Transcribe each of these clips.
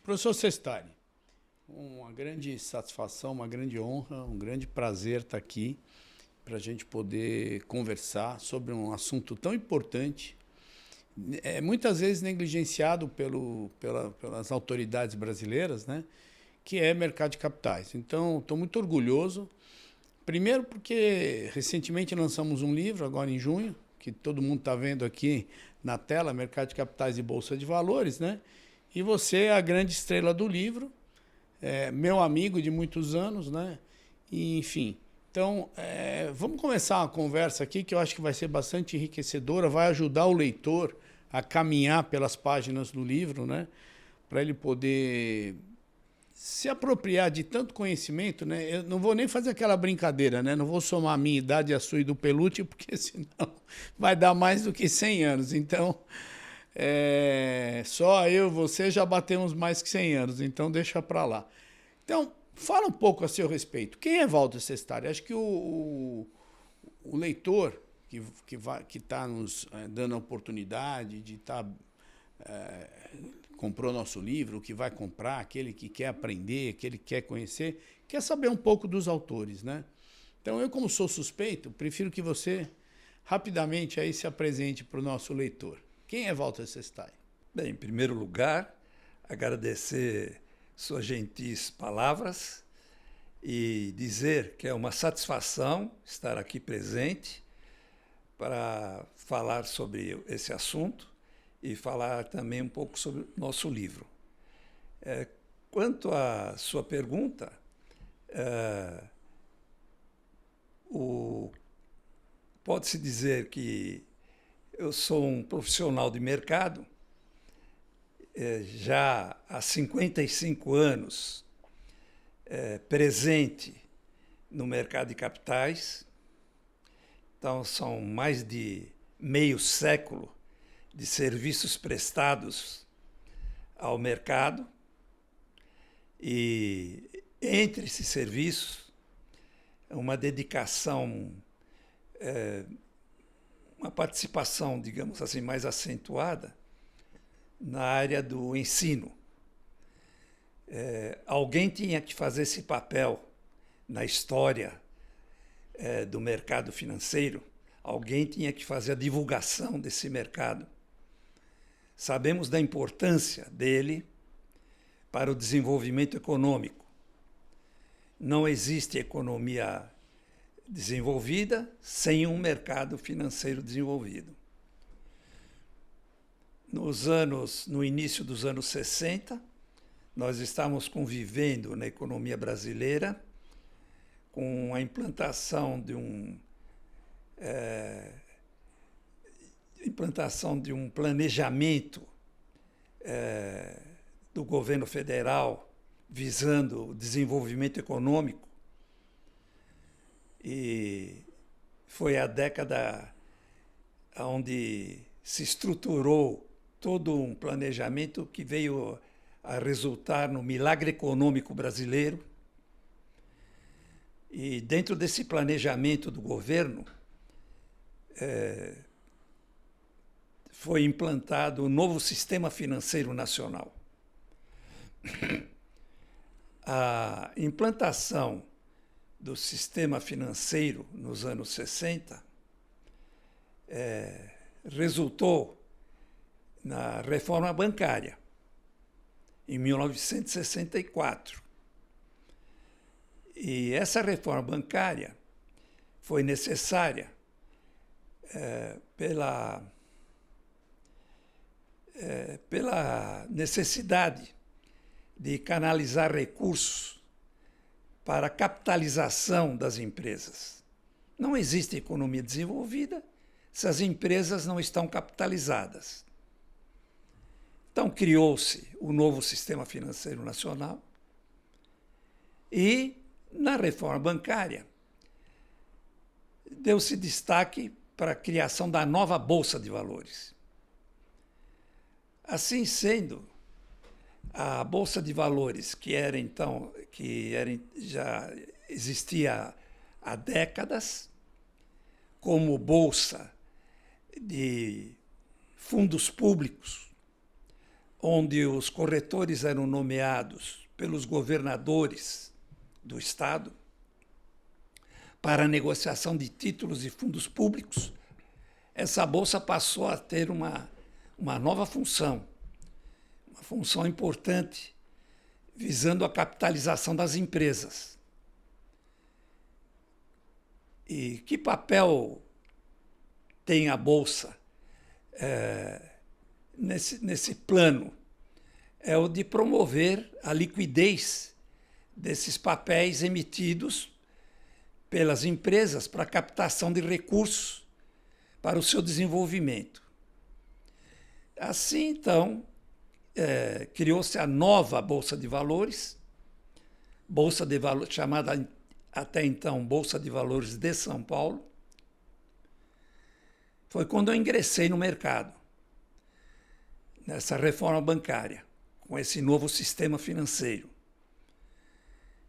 Professor Sestari, uma grande satisfação, uma grande honra, um grande prazer estar aqui para a gente poder conversar sobre um assunto tão importante, muitas vezes negligenciado pelas autoridades brasileiras, né? Que é mercado de capitais. Então, estou muito orgulhoso, primeiro porque recentemente lançamos um livro, agora em junho, que todo mundo está vendo aqui na tela, Mercado de Capitais e Bolsa de Valores, né? E você é a grande estrela do livro, meu amigo de muitos anos, né? E, enfim, então, vamos começar uma conversa aqui que eu acho que vai ser bastante enriquecedora, vai ajudar o leitor a caminhar pelas páginas do livro, né? Para ele poder se apropriar de tanto conhecimento, né? Eu não vou nem fazer aquela brincadeira, né? Não vou somar a minha idade e a sua e do Pelúcio, porque senão vai dar mais do que 100 anos. Então, só eu e você já batemos mais que 100 anos, então deixa para lá. Então, fala um pouco a seu respeito. Quem é Walter Sestari? Acho que o leitor que está nos dando a oportunidade de estar... comprou nosso livro, que vai comprar, aquele que quer aprender, aquele que quer conhecer, quer saber um pouco dos autores, né? Então, eu, como sou suspeito, prefiro que você rapidamente aí se apresente para o nosso leitor. Quem é Walter Sestari? Bem, em primeiro lugar, agradecer suas gentis palavras e dizer que é uma satisfação estar aqui presente para falar sobre esse assunto e falar também um pouco sobre o nosso livro. Quanto à sua pergunta, pode-se dizer que eu sou um profissional de mercado, já há 55 anos presente no mercado de capitais. Então, são mais de meio século de serviços prestados ao mercado, e entre esses serviços, uma dedicação, uma participação, digamos assim, mais acentuada na área do ensino. Alguém tinha que fazer esse papel na história do mercado financeiro, alguém tinha que fazer a divulgação desse mercado. Sabemos da importância dele para o desenvolvimento econômico. Não existe economia desenvolvida sem um mercado financeiro desenvolvido. No início dos anos 60, nós estávamos convivendo na economia brasileira com a implantação de um planejamento do governo federal visando o desenvolvimento econômico. E foi a década onde se estruturou todo um planejamento que veio a resultar no milagre econômico brasileiro. E dentro desse planejamento do governo, foi implantado o novo sistema financeiro nacional. A implantação do sistema financeiro nos anos 60 resultou na reforma bancária, em 1964. E essa reforma bancária foi necessária pela necessidade de canalizar recursos para a capitalização das empresas. Não existe economia desenvolvida se as empresas não estão capitalizadas. Então, criou-se o novo Sistema Financeiro Nacional e, na reforma bancária, deu-se destaque para a criação da nova Bolsa de Valores. Assim sendo, a Bolsa de Valores, já existia há décadas, como bolsa de fundos públicos, onde os corretores eram nomeados pelos governadores do Estado para a negociação de títulos e fundos públicos, essa bolsa passou a ter uma nova função, uma função importante, visando a capitalização das empresas. E que papel tem a bolsa nesse plano? É o de promover a liquidez desses papéis emitidos pelas empresas para a captação de recursos para o seu desenvolvimento. Assim, então, criou-se a nova Bolsa de Valores, chamada até então Bolsa de Valores de São Paulo. Foi quando eu ingressei no mercado, nessa reforma bancária, com esse novo sistema financeiro.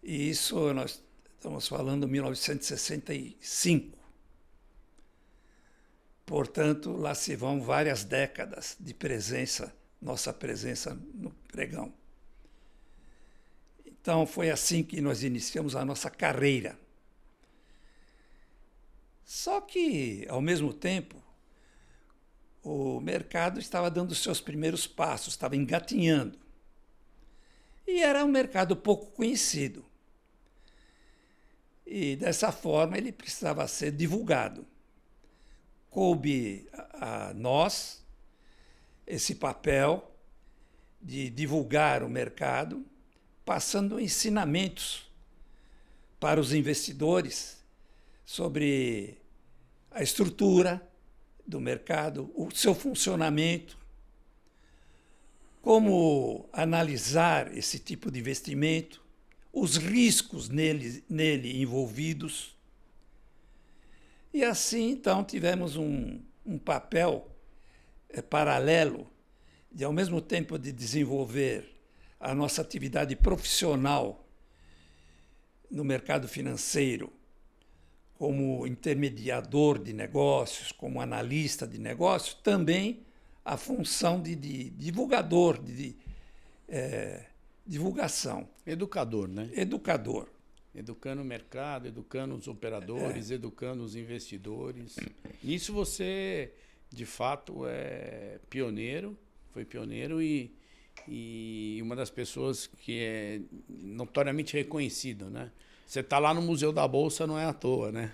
E isso nós estamos falando de 1965. Portanto, lá se vão várias décadas de nossa presença no pregão. Então, foi assim que nós iniciamos a nossa carreira. Só que, ao mesmo tempo, o mercado estava dando os seus primeiros passos, estava engatinhando. E era um mercado pouco conhecido. E, dessa forma, ele precisava ser divulgado. Coube a nós esse papel de divulgar o mercado, passando ensinamentos para os investidores sobre a estrutura do mercado, o seu funcionamento, como analisar esse tipo de investimento, os riscos nele envolvidos. E assim, então, tivemos um papel paralelo de, ao mesmo tempo de desenvolver a nossa atividade profissional no mercado financeiro, como intermediador de negócios, como analista de negócios, também a função de divulgador, de divulgação. Educador, né? Educador. Educando o mercado, educando os operadores, educando os investidores. Nisso você, de fato, foi pioneiro e uma das pessoas que é notoriamente reconhecido, né? Você está lá no Museu da Bolsa, não é à toa, né?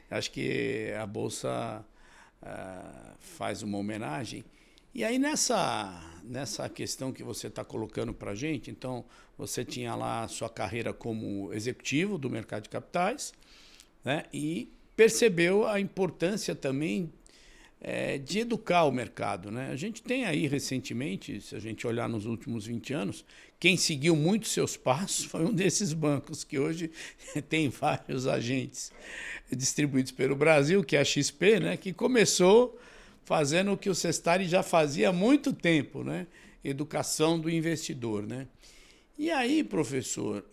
Acho que a Bolsa faz uma homenagem. E aí, nessa questão que você está colocando para a gente, então, você tinha lá a sua carreira como executivo do mercado de capitais, né? E percebeu a importância também de educar o mercado, né? A gente tem aí, recentemente, se a gente olhar nos últimos 20 anos, quem seguiu muito seus passos foi um desses bancos, que hoje tem vários agentes distribuídos pelo Brasil, que é a XP, né? Que começou fazendo o que o Sestari já fazia há muito tempo, né? Educação do investidor, né? E aí, professor,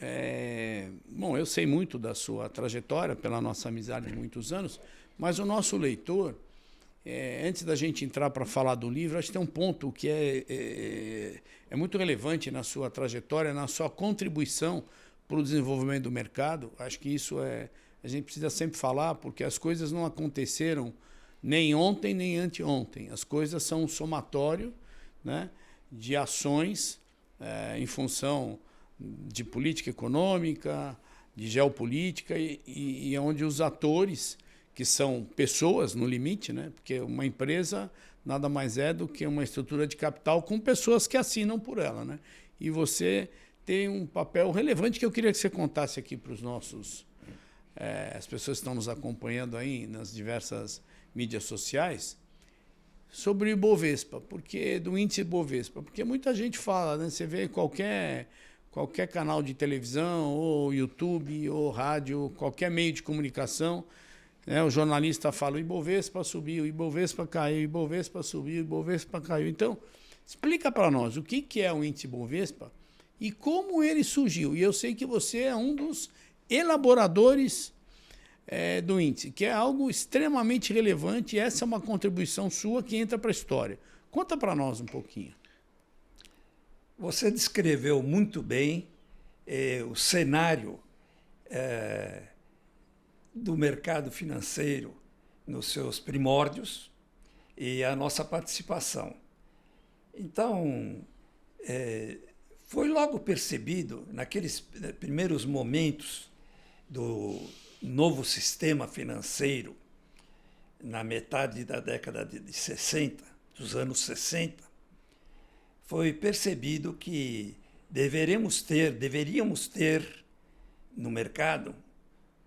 bom, eu sei muito da sua trajetória, pela nossa amizade de muitos anos, mas o nosso leitor, antes da gente entrar para falar do livro, acho que tem um ponto que é muito relevante na sua trajetória, na sua contribuição para o desenvolvimento do mercado. Acho que isso a gente precisa sempre falar, porque as coisas não aconteceram nem ontem, nem anteontem. As coisas são um somatório, né, de ações em função de política econômica, de geopolítica, e onde os atores, que são pessoas no limite, né, porque uma empresa nada mais é do que uma estrutura de capital com pessoas que assinam por ela, né? E você tem um papel relevante que eu queria que você contasse aqui para os nossos... as pessoas que estão nos acompanhando aí nas diversas mídias sociais, sobre o Ibovespa, do índice Ibovespa, porque muita gente fala, né? Você vê qualquer canal de televisão, ou YouTube, ou rádio, qualquer meio de comunicação, né? O jornalista fala, o Ibovespa subiu, o Ibovespa caiu, o Ibovespa subiu, o Ibovespa caiu. Então, explica para nós o que é o índice Ibovespa e como ele surgiu. E eu sei que você é um dos elaboradores do índice, que é algo extremamente relevante, e essa é uma contribuição sua que entra para a história. Conta para nós um pouquinho. Você descreveu muito bem o cenário do mercado financeiro nos seus primórdios e a nossa participação. Então, foi logo percebido, naqueles primeiros momentos do novo sistema financeiro, na metade da década de 60, dos anos 60, foi percebido que deveríamos ter no mercado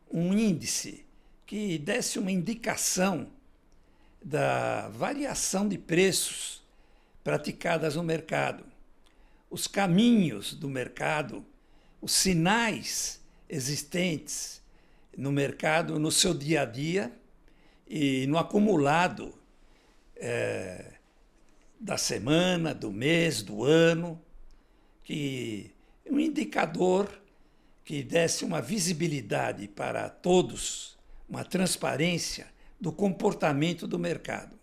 um índice que desse uma indicação da variação de preços praticadas no mercado, os caminhos do mercado, os sinais existentes no mercado, no seu dia a dia e no acumulado da semana, do mês, do ano, que um indicador que desse uma visibilidade para todos, uma transparência do comportamento do mercado.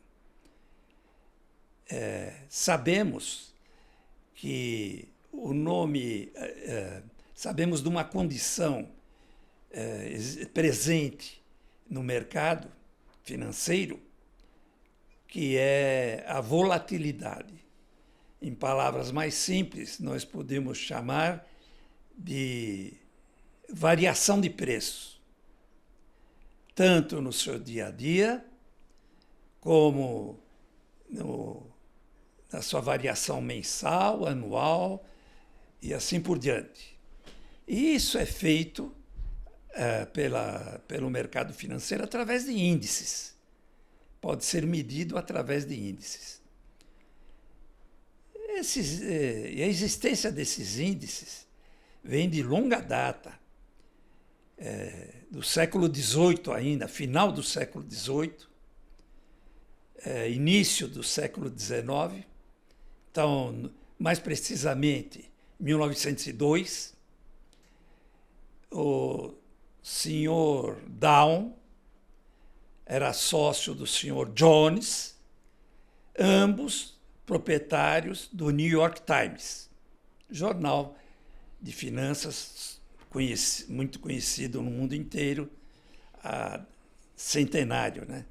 Sabemos que sabemos de uma condição presente no mercado financeiro, que é a volatilidade. Em palavras mais simples, nós podemos chamar de variação de preços, tanto no seu dia a dia, como na sua variação mensal, anual e assim por diante. E isso é feito pelo mercado financeiro através de índices. Pode ser medido através de índices. E a existência desses índices vem de longa data, do século XVIII ainda, final do século XVIII, início do século XIX. Então, mais precisamente, 1902, o senhor Dow era sócio do senhor Jones, ambos proprietários do New York Times, jornal de finanças muito conhecido no mundo inteiro, centenário, né?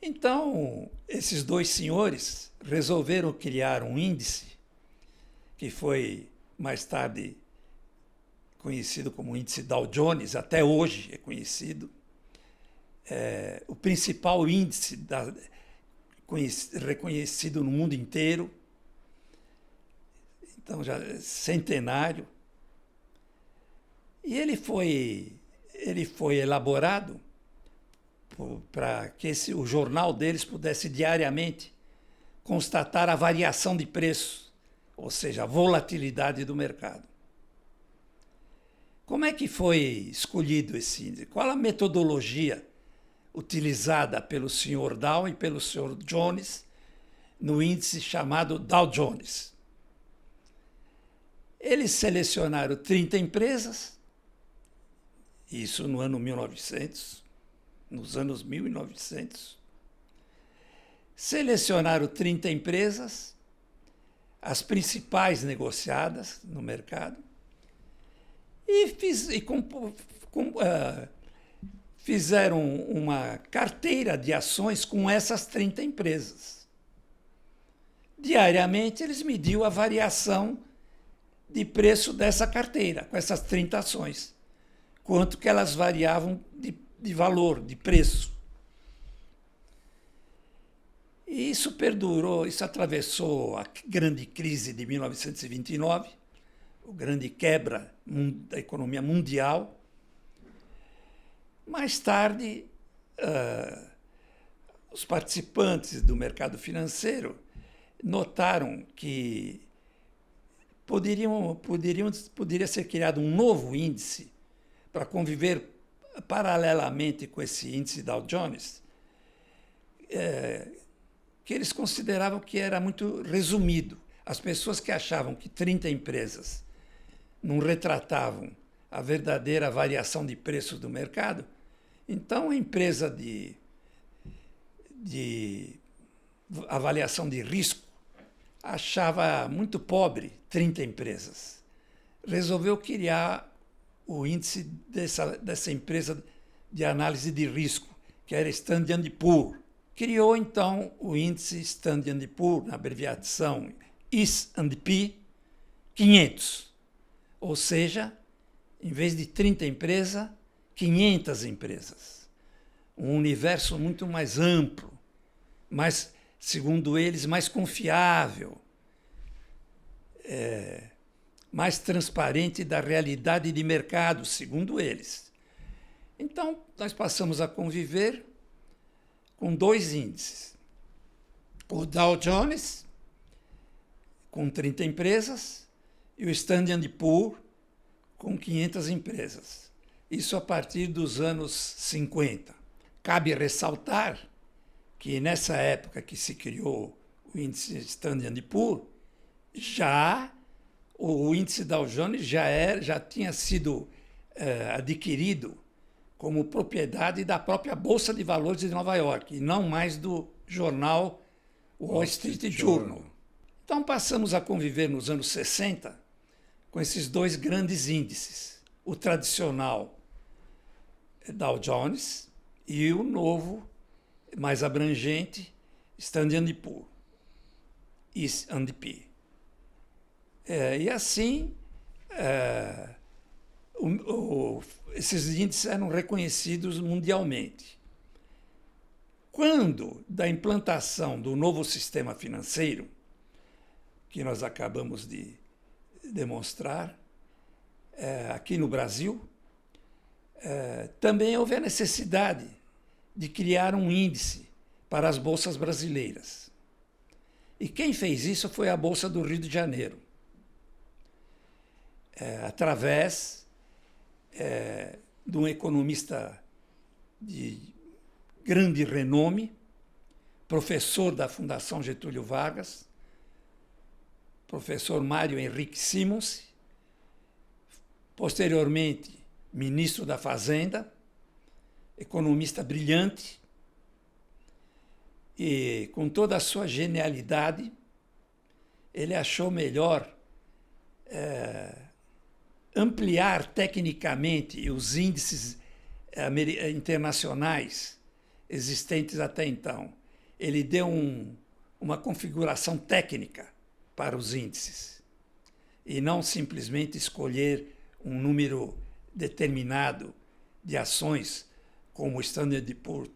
Então, esses dois senhores resolveram criar um índice que foi mais tarde conhecido como índice Dow Jones, até hoje é conhecido, o principal índice reconhecido no mundo inteiro, então já centenário. E ele foi elaborado para que o jornal deles pudesse diariamente constatar a variação de preços, ou seja, a volatilidade do mercado. Como é que foi escolhido esse índice? Qual a metodologia utilizada pelo Sr. Dow e pelo Sr. Jones no índice chamado Dow Jones? Eles selecionaram 30 empresas, isso no ano 1900, nos anos 1900. Selecionaram 30 empresas, as principais negociadas no mercado, e fizeram uma carteira de ações com essas 30 empresas. Diariamente, eles mediam a variação de preço dessa carteira, com essas 30 ações. Quanto que elas variavam de valor, de preço. E isso perdurou, isso atravessou a grande crise de 1929, a grande quebra da economia mundial. Mais tarde, os participantes do mercado financeiro notaram que poderia ser criado um novo índice para conviver paralelamente com esse índice Dow Jones, que eles consideravam que era muito resumido. As pessoas que achavam que 30 empresas não retratavam a verdadeira variação de preços do mercado, então a empresa de avaliação de risco achava muito pobre 30 empresas. Resolveu criar o índice dessa empresa de análise de risco, que era Standard & Poor's. Criou, então, o índice Standard & Poor's, na abreviação S&P 500. Ou seja, em vez de 30 empresas, 500 empresas. Um universo muito mais amplo, mais, segundo eles, mais confiável, mais transparente da realidade de mercado, segundo eles. Então, nós passamos a conviver com dois índices. O Dow Jones, com 30 empresas, e o Standard & Poor's, com 500 empresas. Isso a partir dos anos 50. Cabe ressaltar que nessa época que se criou o índice Standard & Poor's, o índice Dow Jones já tinha sido adquirido como propriedade da própria Bolsa de Valores de Nova York, e não mais do jornal Wall Street Journal. Então passamos a conviver nos anos 60 com esses dois grandes índices, o tradicional Dow Jones e o novo, mais abrangente, Standard & Poor's, S&P. E assim, esses índices eram reconhecidos mundialmente. Quando da implantação do novo sistema financeiro, que nós acabamos de demonstrar, aqui no Brasil, também houve a necessidade de criar um índice para as bolsas brasileiras. E quem fez isso foi a Bolsa do Rio de Janeiro, através de um economista de grande renome, professor da Fundação Getúlio Vargas, professor Mário Henrique Simons, posteriormente ministro da Fazenda, economista brilhante, e com toda a sua genialidade, ele achou melhor ampliar tecnicamente os índices internacionais existentes até então. Ele deu uma configuração técnica para os índices e não simplesmente escolher um número determinado de ações, como o Standard & Poor's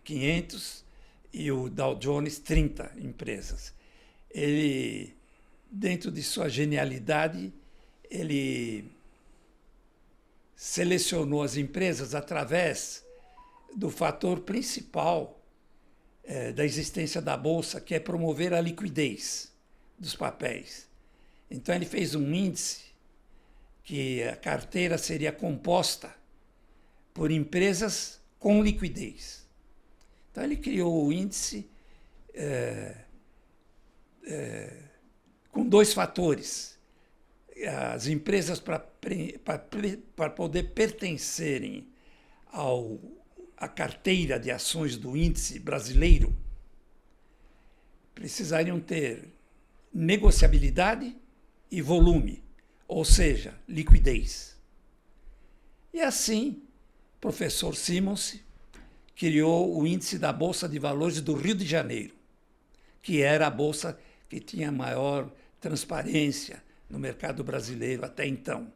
500 e o Dow Jones 30 empresas. Ele, dentro de sua genialidade, ele selecionou as empresas através do fator principal da existência da Bolsa, que é promover a liquidez dos papéis. Então ele fez um índice que a carteira seria composta por empresas com liquidez. Então ele criou o índice com dois fatores. As empresas, para poder pertencerem à carteira de ações do índice brasileiro, precisariam ter negociabilidade e volume, ou seja, liquidez. E assim, o professor Simons criou o índice da Bolsa de Valores do Rio de Janeiro, que era a bolsa que tinha maior transparência no mercado brasileiro até então.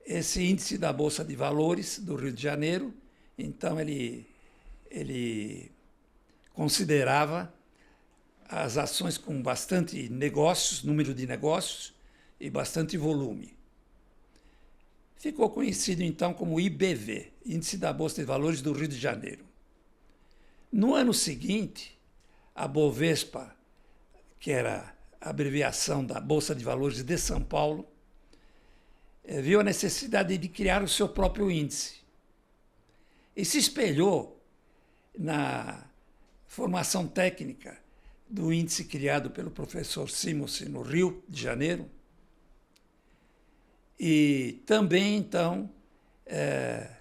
Esse índice da Bolsa de Valores do Rio de Janeiro, então ele considerava as ações com bastante negócios, número de negócios e bastante volume. Ficou conhecido então como IBV, Índice da Bolsa de Valores do Rio de Janeiro. No ano seguinte, a Bovespa, que era a abreviação da Bolsa de Valores de São Paulo, viu a necessidade de criar o seu próprio índice e se espelhou na formação técnica do índice criado pelo professor Simons no Rio de Janeiro, e também, então,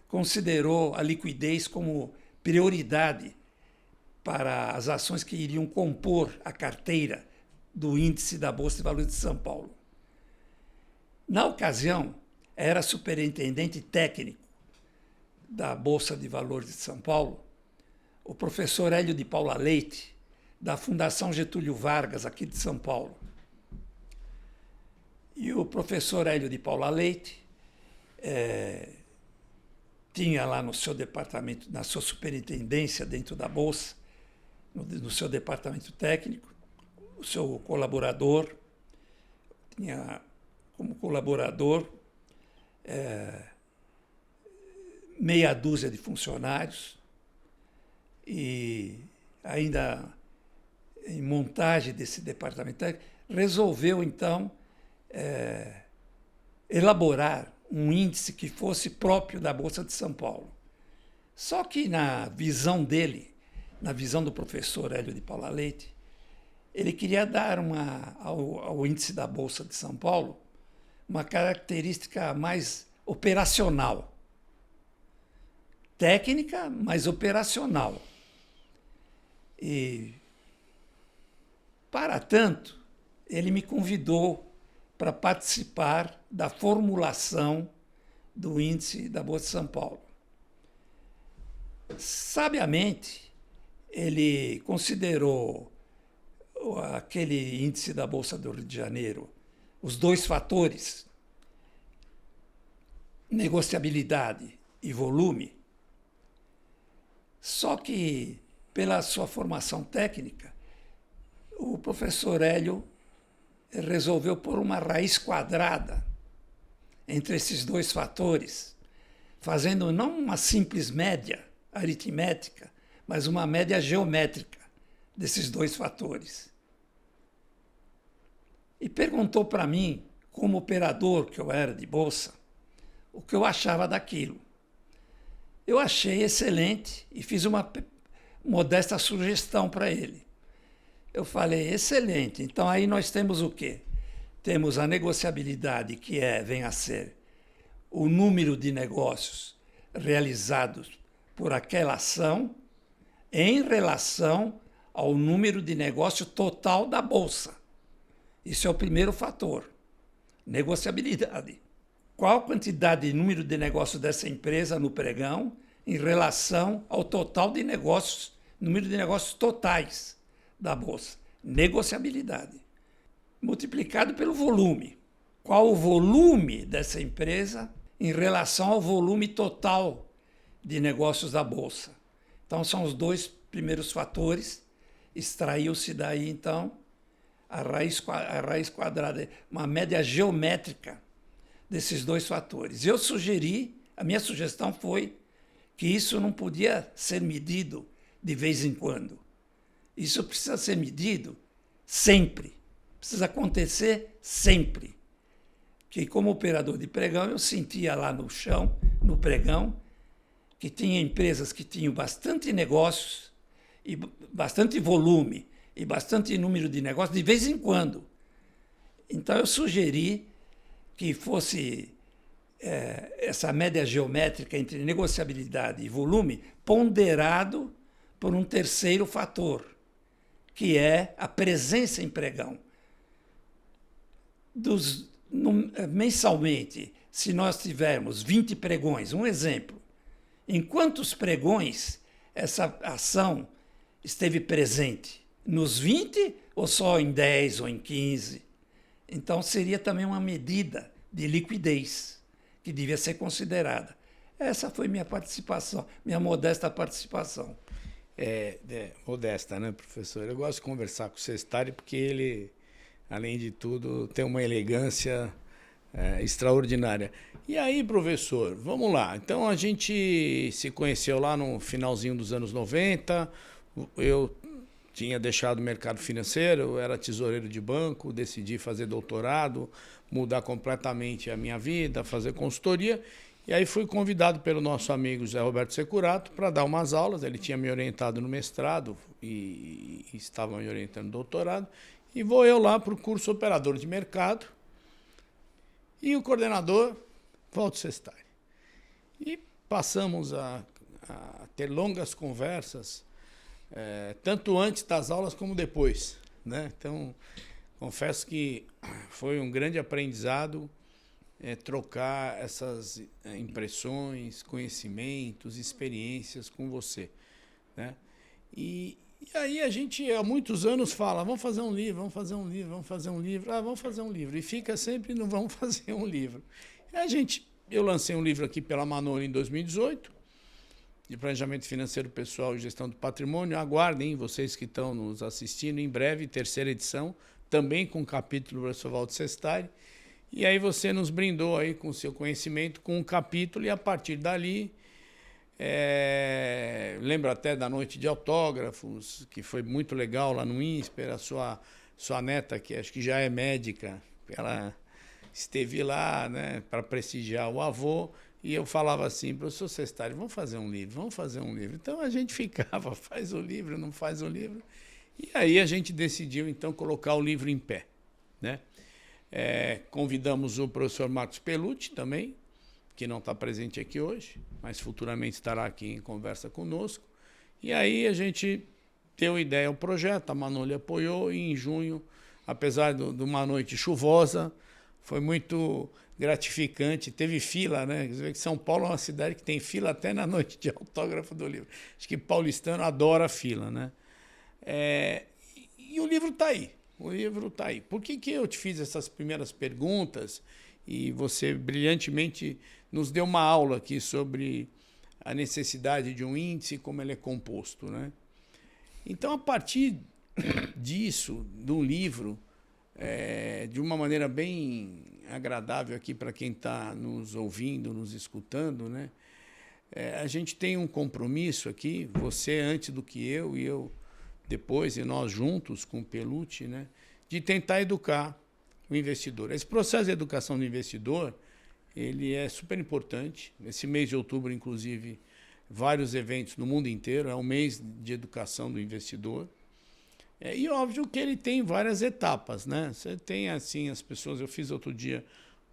considerou a liquidez como prioridade para as ações que iriam compor a carteira do índice da Bolsa de Valores de São Paulo. Na ocasião, era superintendente técnico da Bolsa de Valores de São Paulo o professor Hélio de Paula Leite, da Fundação Getúlio Vargas, aqui de São Paulo. E o professor Hélio de Paula Leite tinha lá no seu departamento, na sua superintendência dentro da Bolsa, no seu departamento técnico, o seu colaborador, tinha como colaborador meia dúzia de funcionários, e ainda em montagem desse departamento técnico, resolveu, então, elaborar um índice que fosse próprio da Bolsa de São Paulo. Só que na visão dele, na visão do professor Hélio de Paula Leite, ele queria dar ao índice da Bolsa de São Paulo uma característica mais operacional. Técnica, mas operacional. E, para tanto, ele me convidou para participar da formulação do índice da Bolsa de São Paulo. Sabiamente, ele considerou aquele índice da Bolsa do Rio de Janeiro, os dois fatores, negociabilidade e volume, só que, pela sua formação técnica, o professor Hélio resolveu pôr uma raiz quadrada entre esses dois fatores, fazendo não uma simples média aritmética, mas uma média geométrica desses dois fatores. E perguntou para mim, como operador que eu era de bolsa, o que eu achava daquilo. Eu achei excelente e fiz uma modesta sugestão para ele. Eu falei, excelente, então aí nós temos o quê? Temos a negociabilidade, que vem a ser o número de negócios realizados por aquela ação em relação ao número de negócio total da Bolsa. Isso é o primeiro fator, negociabilidade. Qual a quantidade de número de negócios dessa empresa no pregão em relação ao total de negócios, número de negócios totais da Bolsa? Negociabilidade. Multiplicado pelo volume. Qual o volume dessa empresa em relação ao volume total de negócios da Bolsa? Então, são os dois primeiros fatores. Extraiu-se daí, então, a raiz quadrada, uma média geométrica desses dois fatores. Eu sugeri, a minha sugestão foi que isso não podia ser medido de vez em quando. Isso precisa ser medido sempre. Precisa acontecer sempre. Que, como operador de pregão, eu sentia lá no chão, no pregão, que tinha empresas que tinham bastante negócios, e bastante volume, e bastante número de negócios, de vez em quando. Então, eu sugeri que fosse essa média geométrica entre negociabilidade e volume ponderado por um terceiro fator, que é a presença em pregão. Mensalmente, se nós tivermos 20 pregões, um exemplo, em quantos pregões essa ação esteve presente? Nos 20 ou só em 10 ou em 15? Então, seria também uma medida de liquidez que devia ser considerada. Essa foi minha participação, minha modesta participação. Modesta, né, professor? Eu gosto de conversar com o Sestari porque ele, além de tudo, tem uma elegância extraordinária. E aí, professor, vamos lá. Então, a gente se conheceu lá no finalzinho dos anos 90. Eu tinha deixado o mercado financeiro, eu era tesoureiro de banco, decidi fazer doutorado, mudar completamente a minha vida, fazer consultoria. E aí fui convidado pelo nosso amigo José Roberto Securato para dar umas aulas. Ele tinha me orientado no mestrado e estava me orientando no doutorado. E vou eu lá para o curso Operador de Mercado. E o coordenador, Walter Sestari. E passamos a ter longas conversas, tanto antes das aulas como depois, né? Então, Confesso que foi um grande aprendizado trocar essas impressões, conhecimentos, experiências com você, né? E aí a gente, há muitos anos, fala, vamos fazer um livro, vamos fazer um livro, vamos fazer um livro, vamos fazer um livro. E fica sempre no vamos fazer um livro. Eu lancei um livro aqui pela Manolha em 2018, de planejamento financeiro pessoal e gestão do patrimônio. Aguardem, vocês que estão nos assistindo, em breve, terceira edição, também com o capítulo do professor Walter Sestari. E aí você nos brindou aí com o seu conhecimento, com um capítulo, e a partir dali, lembro até da noite de autógrafos, que foi muito legal lá no INSPER, a sua neta, que acho que já é médica, ela esteve lá, né, para prestigiar o avô, e eu falava assim, professor Sestari, vamos fazer um livro, vamos fazer um livro. Então a gente ficava, faz o livro, não faz o livro. E aí a gente decidiu, então, colocar o livro em pé, né? Convidamos o professor Marcos Pellucci também, que não está presente aqui hoje, mas futuramente estará aqui em conversa conosco. E aí a gente deu ideia ao projeto, a Manolha apoiou, e em junho, apesar de uma noite chuvosa, foi muito gratificante, teve fila, né? Quer dizer que São Paulo é uma cidade que tem fila até na noite de autógrafo do livro. Acho que paulistano adora fila, né? E o livro está aí. O livro está aí. Por que eu te fiz essas primeiras perguntas e você brilhantemente nos deu uma aula aqui sobre a necessidade de um índice, como ele é composto, né? Então, a partir disso, do livro, de uma maneira bem agradável aqui para quem está nos ouvindo, nos escutando, né? A gente tem um compromisso aqui, você antes do que eu e eu depois, e nós juntos com o Pellucci, né, de tentar educar o investidor. Esse processo de educação do investidor, ele é super importante. Esse mês de outubro, inclusive, vários eventos no mundo inteiro, é um mês de educação do investidor. E óbvio que ele tem várias etapas, né? Você tem, assim, as pessoas... Eu fiz outro dia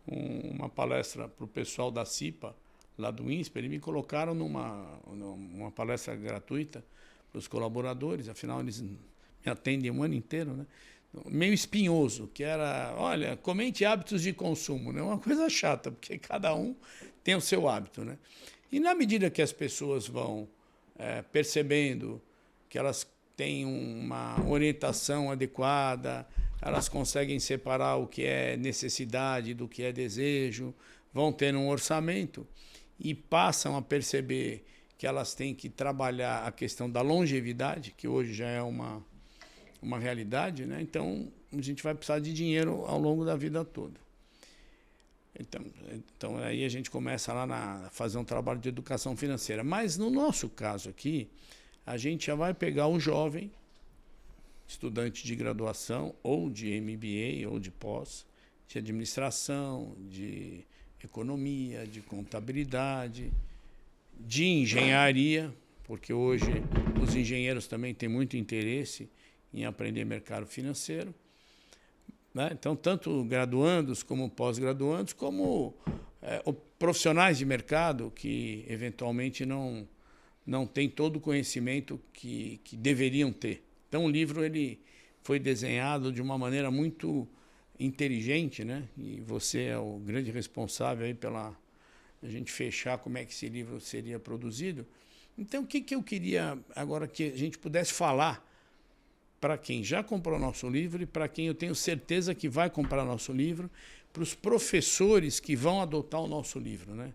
uma palestra para o pessoal da CIPA, lá do INSPER, e me colocaram numa palestra gratuita para os colaboradores, afinal eles me atendem um ano inteiro, né? Meio espinhoso, que era, olha, comente hábitos de consumo, né? Uma coisa chata, porque cada um tem o seu hábito, né? E na medida que as pessoas vão percebendo que elas têm uma orientação adequada, elas conseguem separar o que é necessidade do que é desejo, vão ter um orçamento e passam a perceber que elas têm que trabalhar a questão da longevidade, que hoje já é uma realidade, né? Então, a gente vai precisar de dinheiro ao longo da vida toda. Então aí a gente começa lá a fazer um trabalho de educação financeira. Mas, no nosso caso aqui, a gente já vai pegar o jovem, estudante de graduação, ou de MBA, ou de pós, de administração, de economia, de contabilidade, de engenharia, porque hoje os engenheiros também têm muito interesse em aprender mercado financeiro, né? Então, tanto graduandos como pós-graduandos, como profissionais de mercado que, eventualmente, não têm todo o conhecimento que deveriam ter. Então, o livro ele foi desenhado de uma maneira muito inteligente, né? E você é o grande responsável aí pela a gente fechar como é que esse livro seria produzido. Então, o que eu queria agora que a gente pudesse falar para quem já comprou nosso livro e para quem eu tenho certeza que vai comprar nosso livro, para os professores que vão adotar o nosso livro, né?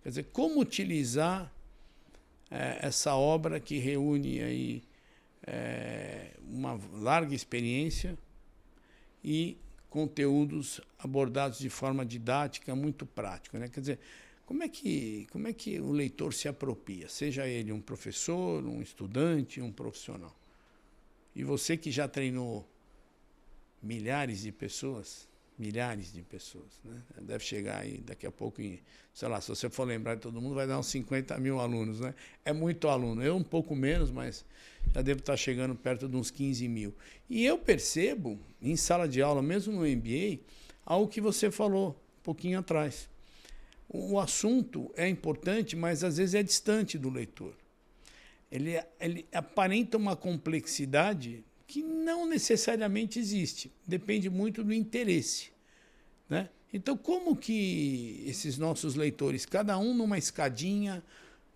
Quer dizer, como utilizar essa obra que reúne aí uma larga experiência e conteúdos abordados de forma didática, muito prática, né? Quer dizer, como é que o leitor se apropria? Seja ele um professor, um estudante, um profissional. E você que já treinou milhares de pessoas, né? Deve chegar aí daqui a pouco, sei lá, se você for lembrar de todo mundo, vai dar uns 50 mil alunos, né? É muito aluno. Eu um pouco menos, mas já devo estar chegando perto de uns 15 mil. E eu percebo, em sala de aula, mesmo no MBA, algo que você falou um pouquinho atrás. O assunto é importante, mas às vezes é distante do leitor. Ele aparenta uma complexidade que não necessariamente existe, depende muito do interesse, né? Então, como que esses nossos leitores, cada um numa escadinha,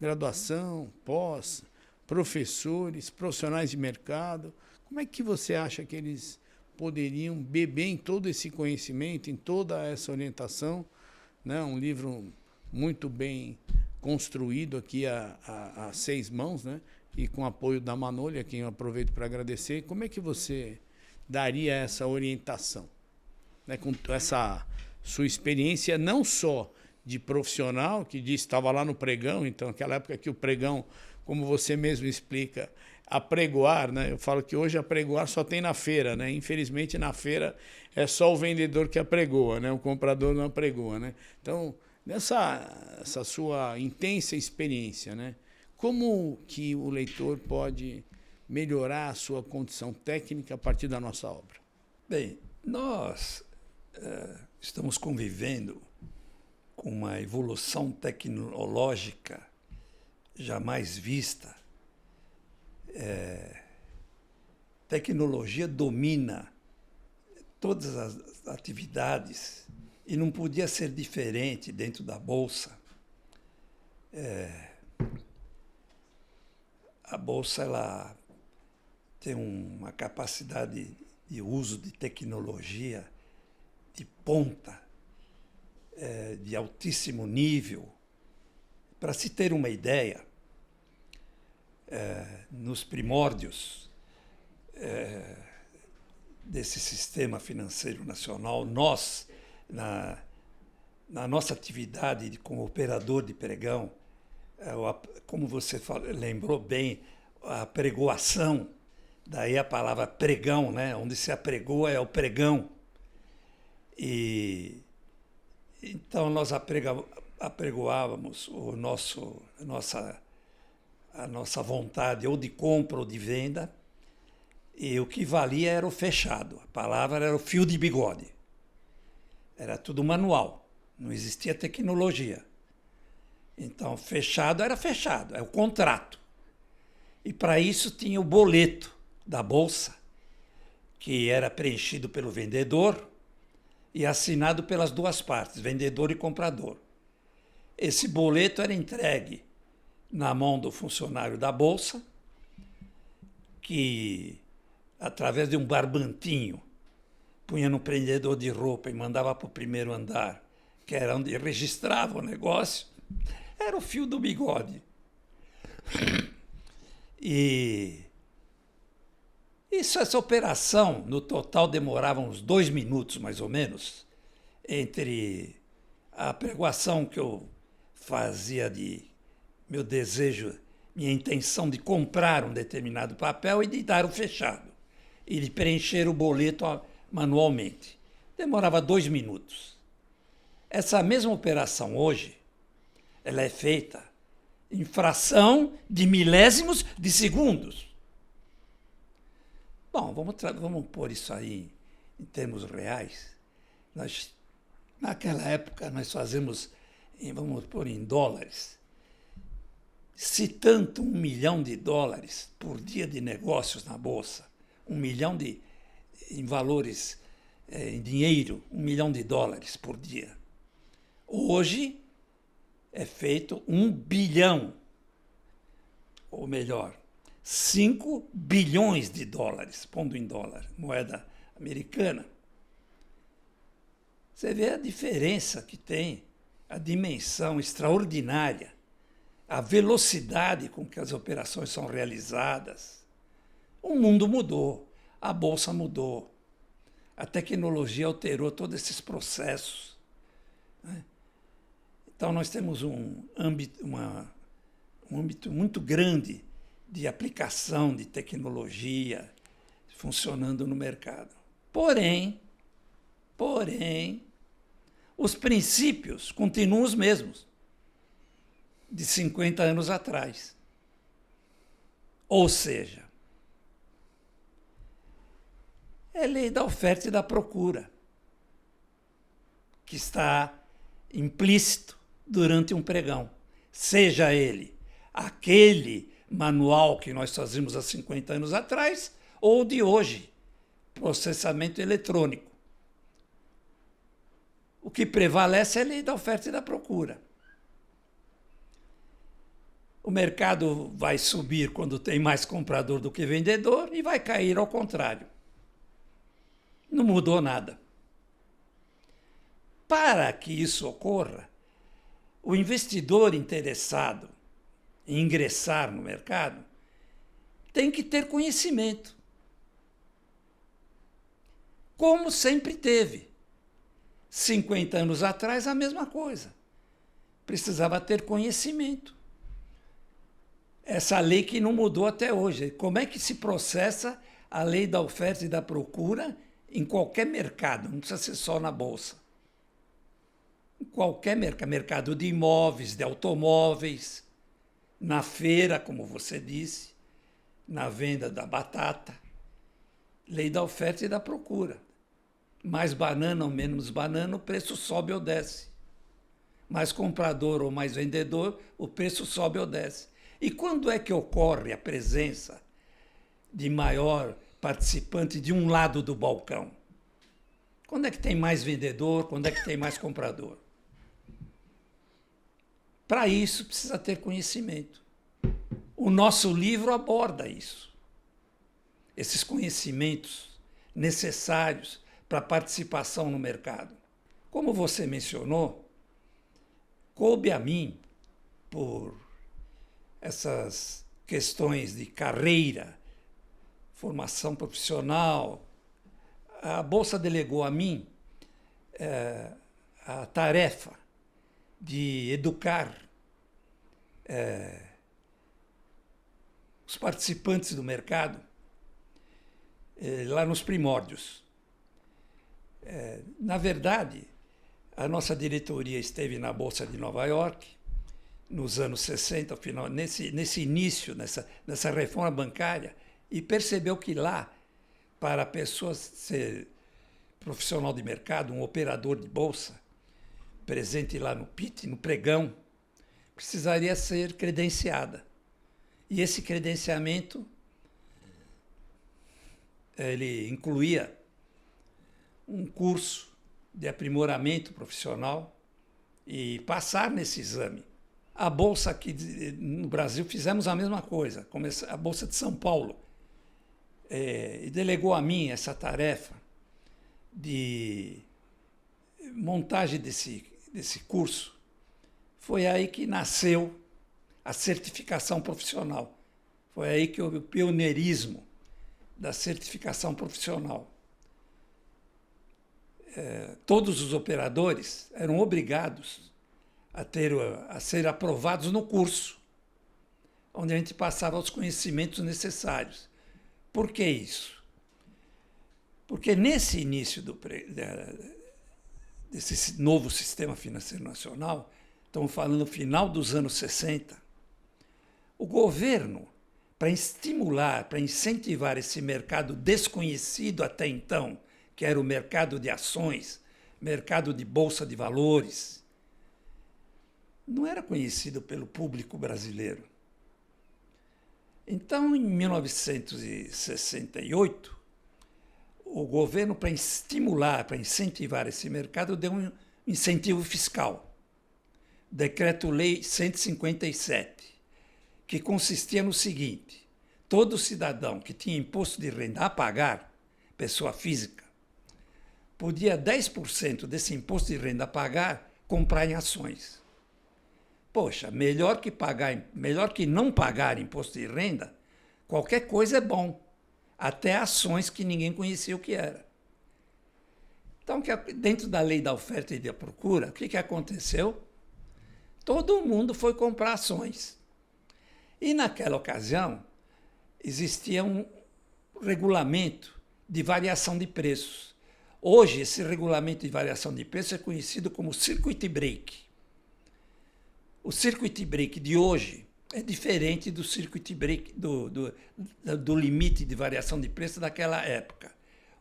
graduação, pós, professores, profissionais de mercado, como é que você acha que eles poderiam beber em todo esse conhecimento, em toda essa orientação, né? Um livro muito bem construído aqui a 6 mãos, né? E com apoio da Manolha, a quem eu aproveito para agradecer. Como é que você daria essa orientação, né? Com essa sua experiência, não só de profissional, que disse que estava lá no pregão, então aquela época que o pregão, como você mesmo explica, apregoar, né? Eu falo que hoje apregoar só tem na feira, né? Infelizmente na feira é só o vendedor que apregoa, né? O comprador não apregoa, né? Então, essa sua intensa experiência, né? Como que o leitor pode melhorar a sua condição técnica a partir da nossa obra? Bem, nós estamos convivendo com uma evolução tecnológica jamais vista. Tecnologia domina todas as atividades e não podia ser diferente dentro da Bolsa. A Bolsa ela tem uma capacidade de uso de tecnologia de ponta, de altíssimo nível. Para se ter uma ideia, nos primórdios desse sistema financeiro nacional, nós, na nossa atividade como operador de pregão, como você lembrou bem, a pregoação, daí a palavra pregão, né? Onde se apregoa é o pregão. E então nós apregoávamos a nossa vontade ou de compra ou de venda, e o que valia era o fechado. A palavra era o fio de bigode. Era tudo manual, não existia tecnologia. Então, fechado era fechado, é o contrato. E para isso tinha o boleto da Bolsa, que era preenchido pelo vendedor e assinado pelas duas partes, vendedor e comprador. Esse boleto era entregue na mão do funcionário da Bolsa, que, através de um barbantinho, punha no prendedor de roupa e mandava para o primeiro andar, que era onde registrava o negócio. Era o fio do bigode. E essa operação, no total, demorava uns 2 minutos, mais ou menos, entre a apregoação que eu fazia de meu desejo, minha intenção de comprar um determinado papel e de dar o fechado, e de preencher o boleto manualmente. Demorava 2 minutos. Essa mesma operação hoje, ela é feita em fração de milésimos de segundos. Bom, vamos pôr isso aí em termos reais. Naquela época, nós fazemos, vamos pôr em dólares, se tanto $1 milhão por dia de negócios na Bolsa, $1 milhão em valores, em dinheiro, $1 milhão por dia. Hoje é feito 1 bilhão, ou melhor, 5 bilhões de dólares, pondo em dólar, moeda americana. Você vê a diferença que tem, a dimensão extraordinária, a velocidade com que as operações são realizadas. O mundo mudou, a Bolsa mudou, a tecnologia alterou todos esses processos, né? Então, nós temos um âmbito muito grande de aplicação de tecnologia funcionando no mercado. Porém, os princípios continuam os mesmos de 50 anos atrás. Ou seja, é lei da oferta e da procura, que está implícito durante um pregão, seja ele aquele manual que nós fazíamos há 50 anos atrás ou de hoje, processamento eletrônico. O que prevalece é a lei da oferta e da procura. O mercado vai subir quando tem mais comprador do que vendedor e vai cair ao contrário. Não mudou nada. Para que isso ocorra, o investidor interessado em ingressar no mercado tem que ter conhecimento. Como sempre teve. 50 anos atrás, a mesma coisa. Precisava ter conhecimento. Essa lei que não mudou até hoje. Como é que se processa a lei da oferta e da procura em qualquer mercado? Não precisa ser só na Bolsa. Em qualquer mercado de imóveis, de automóveis, na feira, como você disse, na venda da batata. Lei da oferta e da procura. Mais banana ou menos banana, o preço sobe ou desce. Mais comprador ou mais vendedor, o preço sobe ou desce. E quando é que ocorre a presença de maior participante de um lado do balcão? Quando é que tem mais vendedor? Quando é que tem mais comprador? Para isso, precisa ter conhecimento. O nosso livro aborda isso. Esses conhecimentos necessários para a participação no mercado. Como você mencionou, coube a mim, por essas questões de carreira, formação profissional, a Bolsa delegou a mim a tarefa de educar os participantes do mercado lá nos primórdios. Na verdade, a nossa diretoria esteve na Bolsa de Nova York nos anos 60, final, nesse início, nessa reforma bancária, e percebeu que lá, para a pessoa ser profissional de mercado, um operador de bolsa, presente lá no PIT, no pregão, precisaria ser credenciada. E esse credenciamento, ele incluía um curso de aprimoramento profissional e passar nesse exame. A Bolsa aqui no Brasil fizemos a mesma coisa, a Bolsa de São Paulo, e delegou a mim essa tarefa de montagem desse curso. Foi aí que nasceu a certificação profissional. Foi aí que houve o pioneirismo da certificação profissional. Todos os operadores eram obrigados a ser aprovados no curso, onde a gente passava os conhecimentos necessários. Por que isso? Porque nesse início desse novo sistema financeiro nacional, estamos falando no final dos anos 60, o governo, para estimular, para incentivar esse mercado desconhecido até então, que era o mercado de ações, mercado de bolsa de valores, não era conhecido pelo público brasileiro. Então, em 1968, o governo, para estimular, para incentivar esse mercado, deu um incentivo fiscal. Decreto-Lei 157, que consistia no seguinte: todo cidadão que tinha imposto de renda a pagar, pessoa física, podia 10% desse imposto de renda a pagar comprar em ações. Poxa, melhor que não pagar imposto de renda, qualquer coisa é bom. Até ações que ninguém conhecia o que era. Então, dentro da lei da oferta e da procura, o que aconteceu? Todo mundo foi comprar ações. E naquela ocasião, existia um regulamento de variação de preços. Hoje, esse regulamento de variação de preços é conhecido como circuit break. O circuit break de hoje é diferente do circuit break do limite de variação de preço daquela época.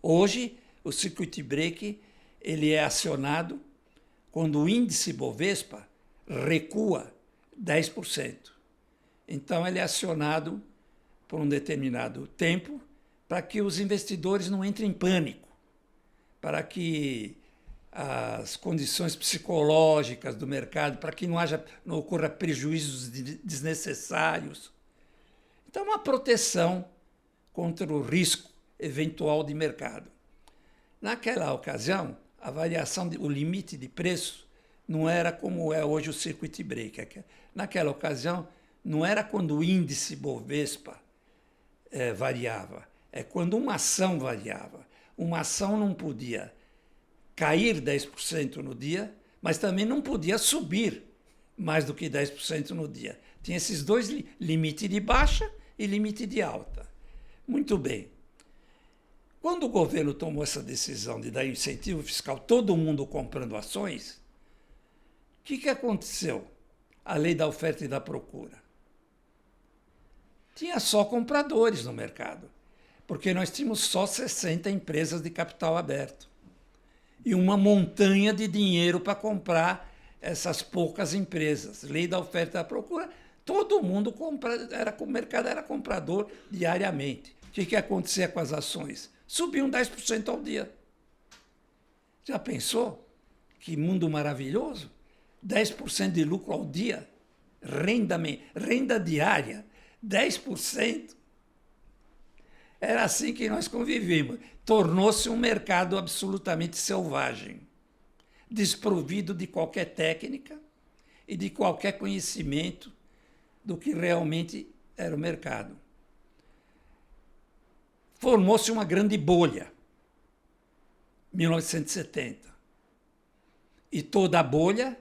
Hoje, o circuit break ele é acionado quando o índice Bovespa recua 10%. Então, ele é acionado por um determinado tempo para que os investidores não entrem em pânico, para que as condições psicológicas do mercado, para que não ocorra prejuízos desnecessários. Então, uma proteção contra o risco eventual de mercado. Naquela ocasião, a variação, o limite de preço não era como é hoje o circuit breaker. Naquela ocasião, não era quando o índice Bovespa variava, é quando uma ação variava. Uma ação não podia cair 10% no dia, mas também não podia subir mais do que 10% no dia. Tinha esses dois limite de baixa e limite de alta. Muito bem. Quando o governo tomou essa decisão de dar incentivo fiscal, todo mundo comprando ações, o que aconteceu? A lei da oferta e da procura. Tinha só compradores no mercado, porque nós tínhamos só 60 empresas de capital aberto e uma montanha de dinheiro para comprar essas poucas empresas. Lei da oferta e da procura, todo mundo o mercado era comprador diariamente. O que acontecia com as ações? Subiam 10% ao dia. Já pensou? Que mundo maravilhoso? 10% de lucro ao dia, renda diária, 10%. Era assim que nós convivíamos. Tornou-se um mercado absolutamente selvagem, desprovido de qualquer técnica e de qualquer conhecimento do que realmente era o mercado. Formou-se uma grande bolha, 1970. E toda a bolha,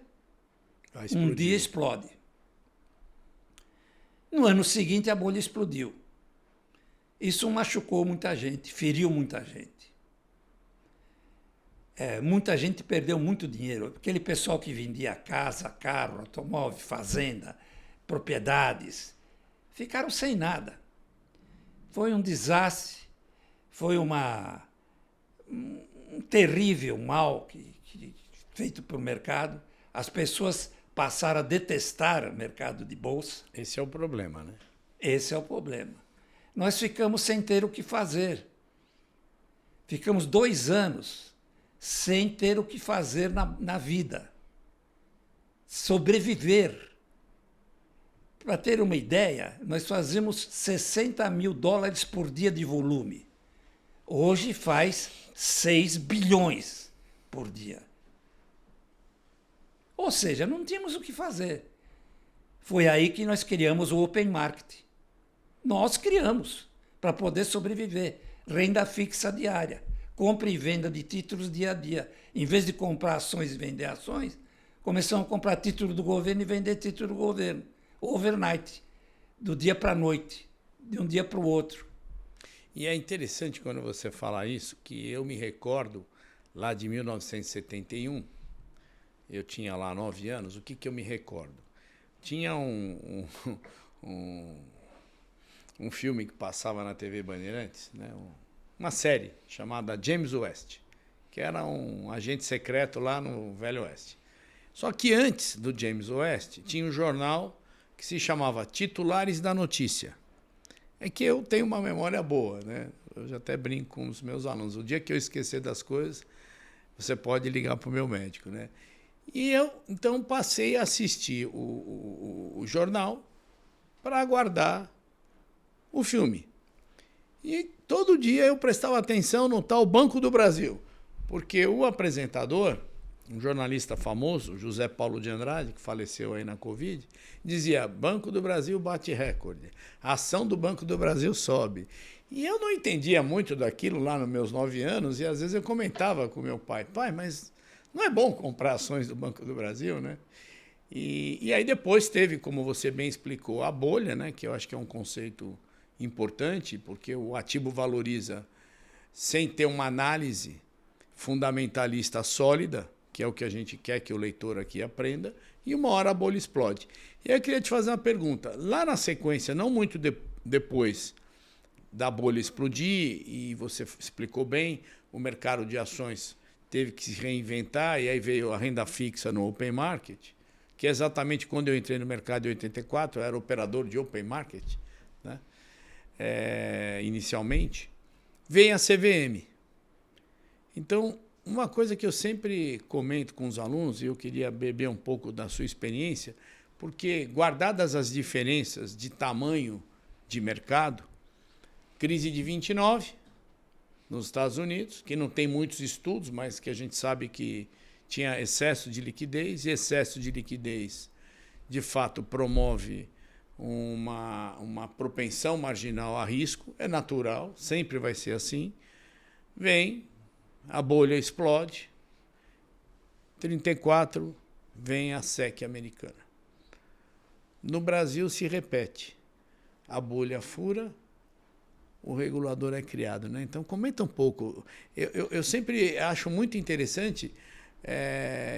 um dia explode. No ano seguinte, a bolha explodiu. Isso machucou muita gente, feriu muita gente. Muita gente perdeu muito dinheiro. Aquele pessoal que vendia casa, carro, automóvel, fazenda, propriedades, ficaram sem nada. Foi um desastre, foi um terrível mal feito para o mercado. As pessoas passaram a detestar o mercado de bolsa. Esse é o problema, né? Esse é o problema. Nós ficamos sem ter o que fazer. Ficamos 2 anos sem ter o que fazer na vida. Sobreviver. Para ter uma ideia, nós fazemos $60 mil por dia de volume. Hoje faz 6 bilhões por dia. Ou seja, não tínhamos o que fazer. Foi aí que nós criamos o Open Market. Nós criamos para poder sobreviver. Renda fixa diária. Compra e venda de títulos dia a dia. Em vez de comprar ações e vender ações, começamos a comprar título do governo e vender título do governo. Overnight. Do dia para a noite. De um dia para o outro. E é interessante quando você fala isso, que eu me recordo lá de 1971, eu tinha lá 9 anos, o que eu me recordo? Tinha um filme que passava na TV Bandeirantes, né? Uma série chamada James West, que era um agente secreto lá no Velho Oeste. Só que antes do James West, tinha um jornal que se chamava Titulares da Notícia. É que eu tenho uma memória boa, né? Eu já até brinco com os meus alunos. O dia que eu esquecer das coisas, você pode ligar para o meu médico, né? E eu, então, passei a assistir o jornal para aguardar o filme. E todo dia eu prestava atenção no tal Banco do Brasil, porque o apresentador, um jornalista famoso, José Paulo de Andrade, que faleceu aí na Covid, dizia: Banco do Brasil bate recorde, a ação do Banco do Brasil sobe. E eu não entendia muito daquilo lá nos meus 9 anos, e às vezes eu comentava com meu pai: pai, mas não é bom comprar ações do Banco do Brasil, né? E aí depois teve, como você bem explicou, a bolha, né? Que eu acho que é um conceito importante, porque o ativo valoriza sem ter uma análise fundamentalista sólida, que é o que a gente quer que o leitor aqui aprenda, e uma hora a bolha explode. E aí eu queria te fazer uma pergunta. Lá na sequência, não muito depois da bolha explodir, e você explicou bem, o mercado de ações teve que se reinventar, e aí veio a renda fixa no Open Market, que é exatamente quando eu entrei no mercado em 84, eu era operador de Open Market, né? Inicialmente. vem a CVM. Então, uma coisa que eu sempre comento com os alunos, e eu queria beber um pouco da sua experiência, porque, guardadas as diferenças de tamanho de mercado, crise de 29, nos Estados Unidos, que não tem muitos estudos, mas que a gente sabe que tinha excesso de liquidez, e excesso de liquidez, de fato, promove uma propensão marginal a risco, é natural, sempre vai ser assim. Vem, a bolha explode, 34, vem a SEC americana. No Brasil se repete, a bolha fura, o regulador é criado, né? Então, comenta um pouco. Eu sempre acho muito interessante.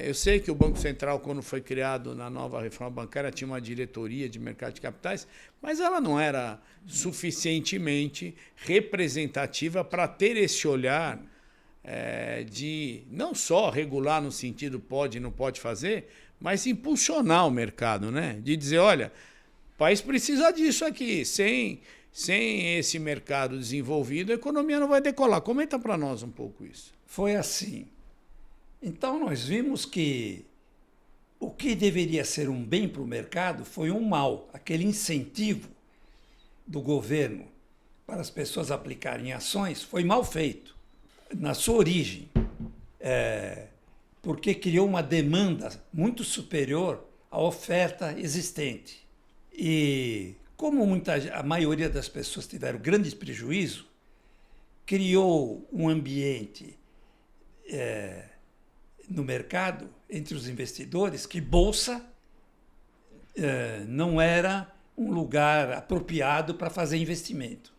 Eu sei que o Banco Central, quando foi criado na nova reforma bancária, tinha uma diretoria de mercado de capitais, mas ela não era suficientemente representativa para ter esse olhar de não só regular no sentido pode e não pode fazer, mas impulsionar o mercado, né? De dizer, olha, o país precisa disso aqui, sem esse mercado desenvolvido, a economia não vai decolar. Comenta para nós um pouco isso. Foi assim. Então, nós vimos que o que deveria ser um bem para o mercado foi um mal. Aquele incentivo do governo para as pessoas aplicarem ações foi mal feito, na sua origem, porque criou uma demanda muito superior à oferta existente. E como a maioria das pessoas tiveram grande prejuízo, criou um ambiente no mercado, entre os investidores, que bolsa não era um lugar apropriado para fazer investimento.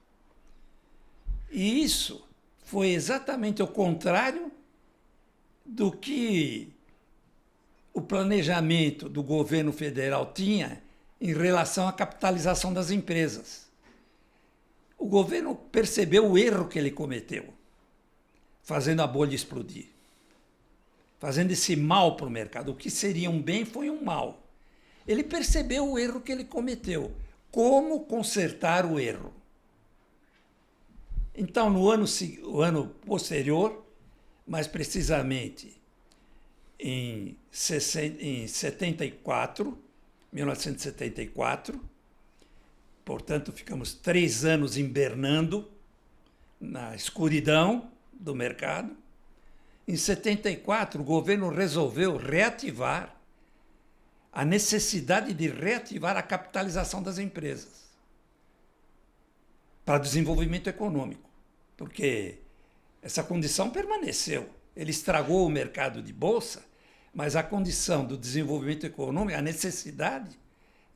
E isso foi exatamente o contrário do que o planejamento do governo federal tinha em relação à capitalização das empresas. O governo percebeu o erro que ele cometeu, fazendo a bolha explodir, fazendo esse mal para o mercado. O que seria um bem foi um mal. Ele percebeu o erro que ele cometeu. Como consertar o erro? Então, no ano posterior, mais precisamente em 1974, portanto, ficamos 3 anos hibernando na escuridão do mercado. Em 74, o governo resolveu reativar a necessidade de reativar a capitalização das empresas para desenvolvimento econômico, porque essa condição permaneceu. Ele estragou o mercado de bolsa, mas a condição do desenvolvimento econômico, a necessidade,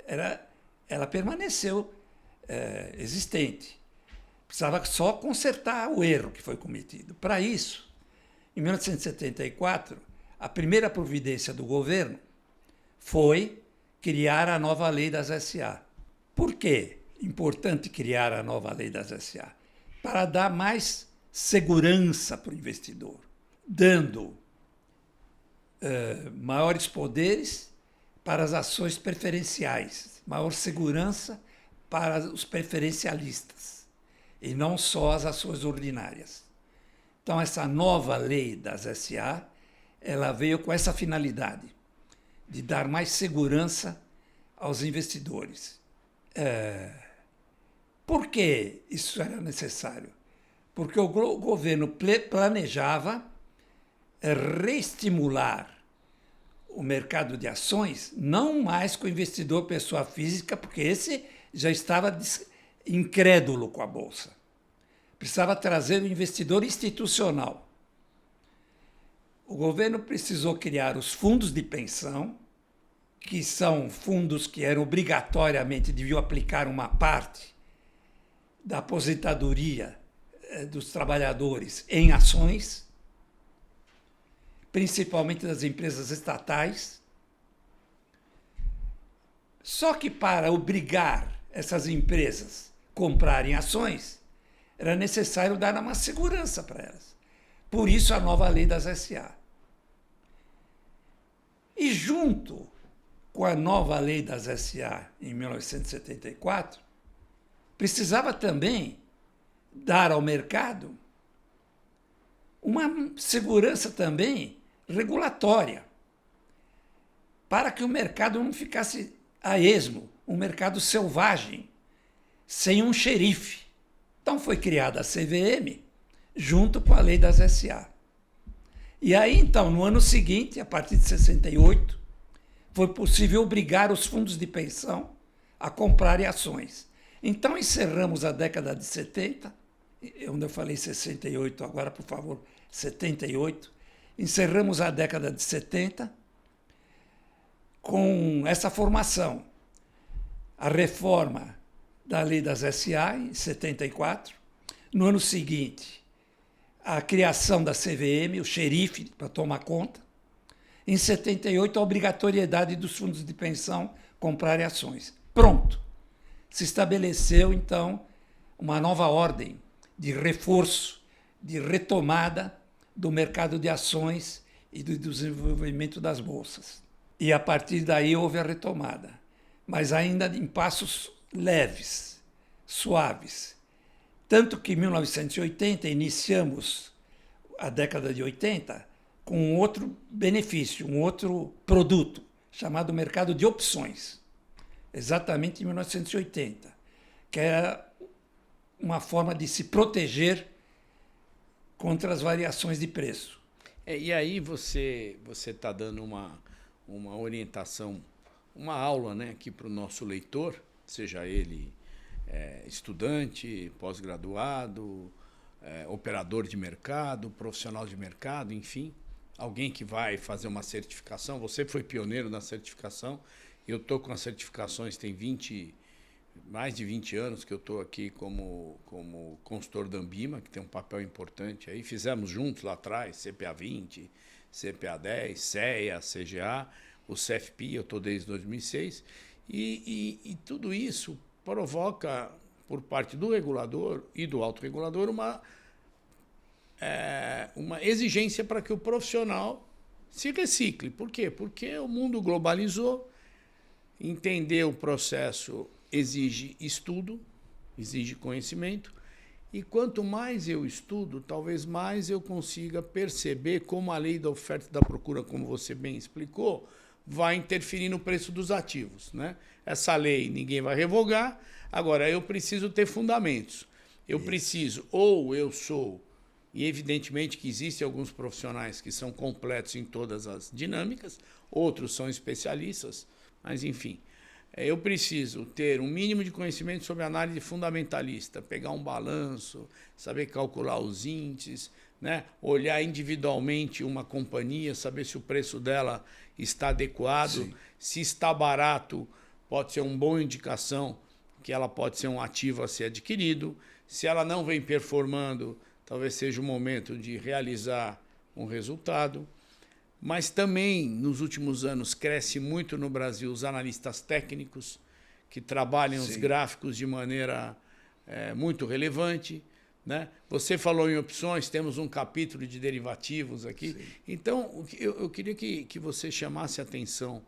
ela permaneceu existente. Precisava só consertar o erro que foi cometido. Para isso, em 1974, a primeira providência do governo foi criar a nova lei das SA. Por quê? Importante criar a nova lei das SA? Para dar mais segurança para o investidor, dando maiores poderes para as ações preferenciais, maior segurança para os preferencialistas, e não só as ações ordinárias. Então, essa nova lei das SA, ela veio com essa finalidade, de dar mais segurança aos investidores. Por que isso era necessário? Porque o governo planejava reestimular o mercado de ações, não mais com o investidor pessoa física, porque esse já estava incrédulo com a Bolsa. Precisava trazer o investidor institucional. O governo precisou criar os fundos de pensão, que são fundos que eram obrigatoriamente, deviam aplicar uma parte da aposentadoria dos trabalhadores em ações, principalmente das empresas estatais. Só que para obrigar essas empresas a comprarem ações, era necessário dar uma segurança para elas. Por isso a nova lei das SA. E junto com a nova lei das SA em 1974, precisava também dar ao mercado uma segurança também regulatória, para que o mercado não ficasse a esmo, um mercado selvagem, sem um xerife. Então foi criada a CVM junto com a lei das SA. E aí, então, no ano seguinte, a partir de 68, foi possível obrigar os fundos de pensão a comprarem ações. Então, encerramos a década de 70, onde eu falei 68, agora, por favor, 78. Encerramos a década de 70 com essa formação. A reforma da lei das SA, em 74. No ano seguinte, a criação da CVM, o xerife para tomar conta. Em 78, a obrigatoriedade dos fundos de pensão comprarem ações. Pronto. Se estabeleceu, então, uma nova ordem de reforço, de retomada do mercado de ações e do desenvolvimento das bolsas. E, a partir daí, houve a retomada, mas ainda em passos leves, suaves. Tanto que em 1980 iniciamos a década de 80 com um outro benefício, um outro produto, chamado mercado de opções, exatamente em 1980, que era uma forma de se proteger contra as variações de preço. E aí você está dando uma orientação, uma aula, né, aqui para o nosso leitor, seja ele estudante, pós-graduado, operador de mercado, profissional de mercado, enfim, alguém que vai fazer uma certificação. Você foi pioneiro na certificação. Eu estou com as certificações, tem mais de 20 anos que eu estou aqui como consultor da Ambima, que tem um papel importante aí. Fizemos juntos lá atrás, CPA 20, CPA 10, CEA, CGA, o CFP, eu estou desde 2006. E tudo isso provoca, por parte do regulador e do autorregulador, uma exigência para que o profissional se recicle. Por quê? Porque o mundo globalizou, entender o processo exige estudo, exige conhecimento, e quanto mais eu estudo, talvez mais eu consiga perceber como a lei da oferta e da procura, como você bem explicou, vai interferir no preço dos ativos, né? Essa lei ninguém vai revogar, agora eu preciso ter fundamentos. Eu preciso, ou eu sou, e evidentemente que existem alguns profissionais que são completos em todas as dinâmicas, outros são especialistas, mas enfim, eu preciso ter um mínimo de conhecimento sobre análise fundamentalista, pegar um balanço, saber calcular os índices, né? Olhar individualmente uma companhia, saber se o preço dela está adequado, sim, se está barato, pode ser uma boa indicação que ela pode ser um ativo a ser adquirido. Se ela não vem performando, talvez seja o momento de realizar um resultado. Mas também, nos últimos anos, cresce muito no Brasil os analistas técnicos, que trabalham, sim, os gráficos de maneira muito relevante, né? Você falou em opções, temos um capítulo de derivativos aqui. Sim. Então, eu queria que você chamasse a atenção,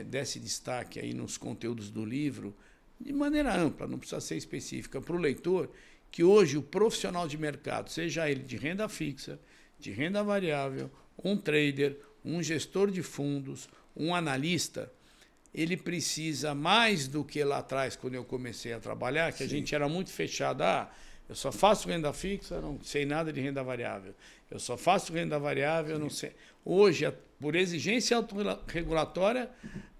desse destaque aí nos conteúdos do livro, de maneira ampla, não precisa ser específica, para o leitor, que hoje o profissional de mercado, seja ele de renda fixa, de renda variável, um trader, um gestor de fundos, um analista, ele precisa mais do que lá atrás, quando eu comecei a trabalhar, que, sim, a gente era muito fechado. Eu só faço renda fixa, não sei nada de renda variável. Eu só faço renda variável, sim, não sei. Hoje, por exigência autorregulatória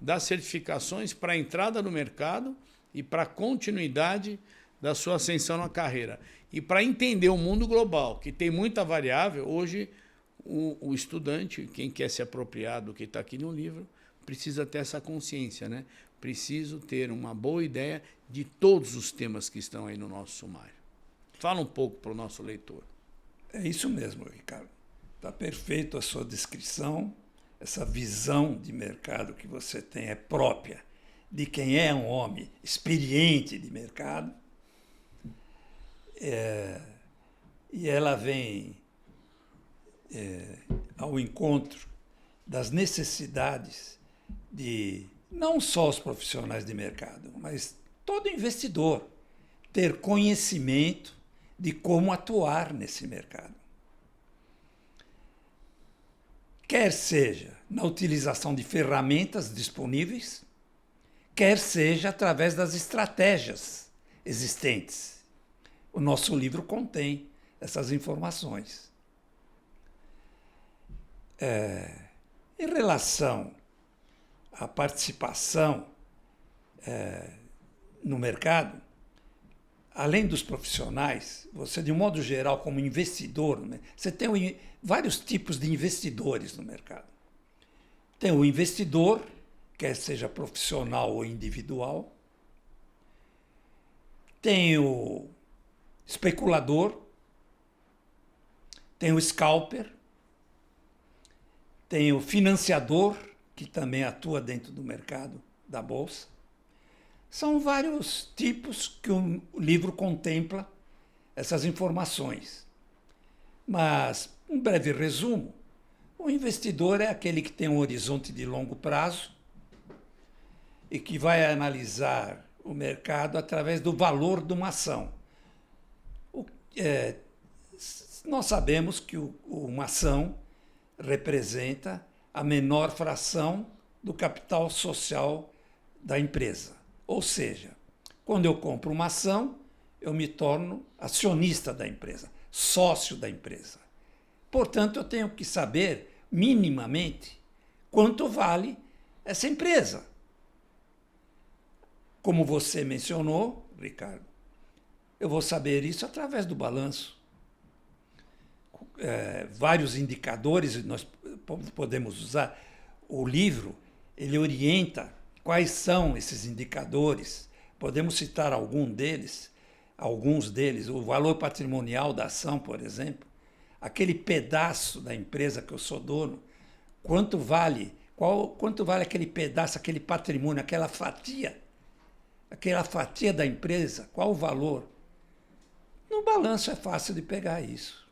das certificações para a entrada no mercado e para a continuidade da sua ascensão na carreira. E para entender o mundo global, que tem muita variável, hoje o estudante, quem quer se apropriar do que está aqui no livro, precisa ter essa consciência, né? Preciso ter uma boa ideia de todos os temas que estão aí no nosso sumário. Fala um pouco para o nosso leitor. É isso mesmo, Ricardo. Está perfeito a sua descrição. Essa visão de mercado que você tem é própria de quem é um homem experiente de mercado. E ela vem ao encontro das necessidades de não só os profissionais de mercado, mas todo investidor ter conhecimento de como atuar nesse mercado. quer seja na utilização de ferramentas disponíveis, quer seja através das estratégias existentes. O nosso livro contém essas informações. Em relação à participação no mercado, além dos profissionais, você, de um modo geral, como investidor, né, você tem vários tipos de investidores no mercado. Tem o investidor, quer seja profissional ou individual. Tem o especulador. Tem o scalper. Tem o financiador, que também atua dentro do mercado da bolsa. São vários tipos que o livro contempla essas informações. Mas, um breve resumo, o investidor é aquele que tem um horizonte de longo prazo e que vai analisar o mercado através do valor de uma ação. Nós sabemos que uma ação representa a menor fração do capital social da empresa. Ou seja, quando eu compro uma ação, eu me torno acionista da empresa, sócio da empresa. Portanto, eu tenho que saber, minimamente, quanto vale essa empresa. Como você mencionou, Ricardo, eu vou saber isso através do balanço. Vários indicadores nós podemos usar. O livro, ele orienta quais são esses indicadores. Podemos citar alguns deles. O valor patrimonial da ação, por exemplo. Aquele pedaço da empresa que eu sou dono, quanto vale aquele pedaço, aquele patrimônio, aquela fatia da empresa, qual o valor? No balanço é fácil de pegar isso.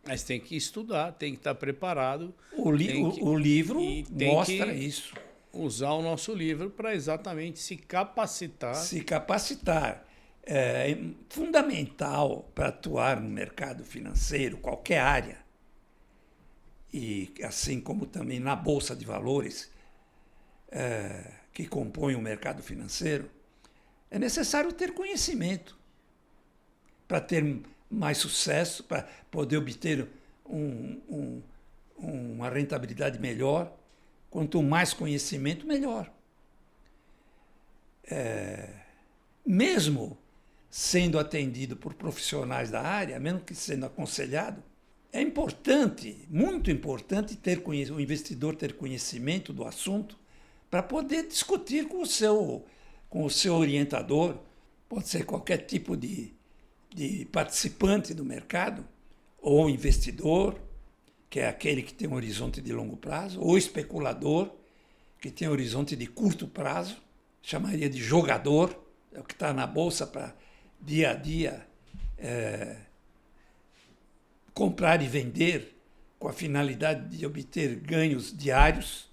Mas tem que estudar, tem que estar preparado. O livro mostra isso. Usar o nosso livro para exatamente se capacitar. Se capacitar. É fundamental para atuar no mercado financeiro, qualquer área, e assim como também na Bolsa de Valores, que compõe o mercado financeiro, é necessário ter conhecimento para ter mais sucesso, para poder obter uma rentabilidade melhor. Quanto mais conhecimento, melhor. Mesmo sendo atendido por profissionais da área, mesmo que sendo aconselhado, é importante, muito importante, o investidor ter conhecimento do assunto para poder discutir com o seu orientador. Pode ser qualquer tipo de participante do mercado, ou investidor, que é aquele que tem um horizonte de longo prazo, ou especulador, que tem um horizonte de curto prazo, chamaria de jogador, é o que está na bolsa para dia a dia comprar e vender com a finalidade de obter ganhos diários,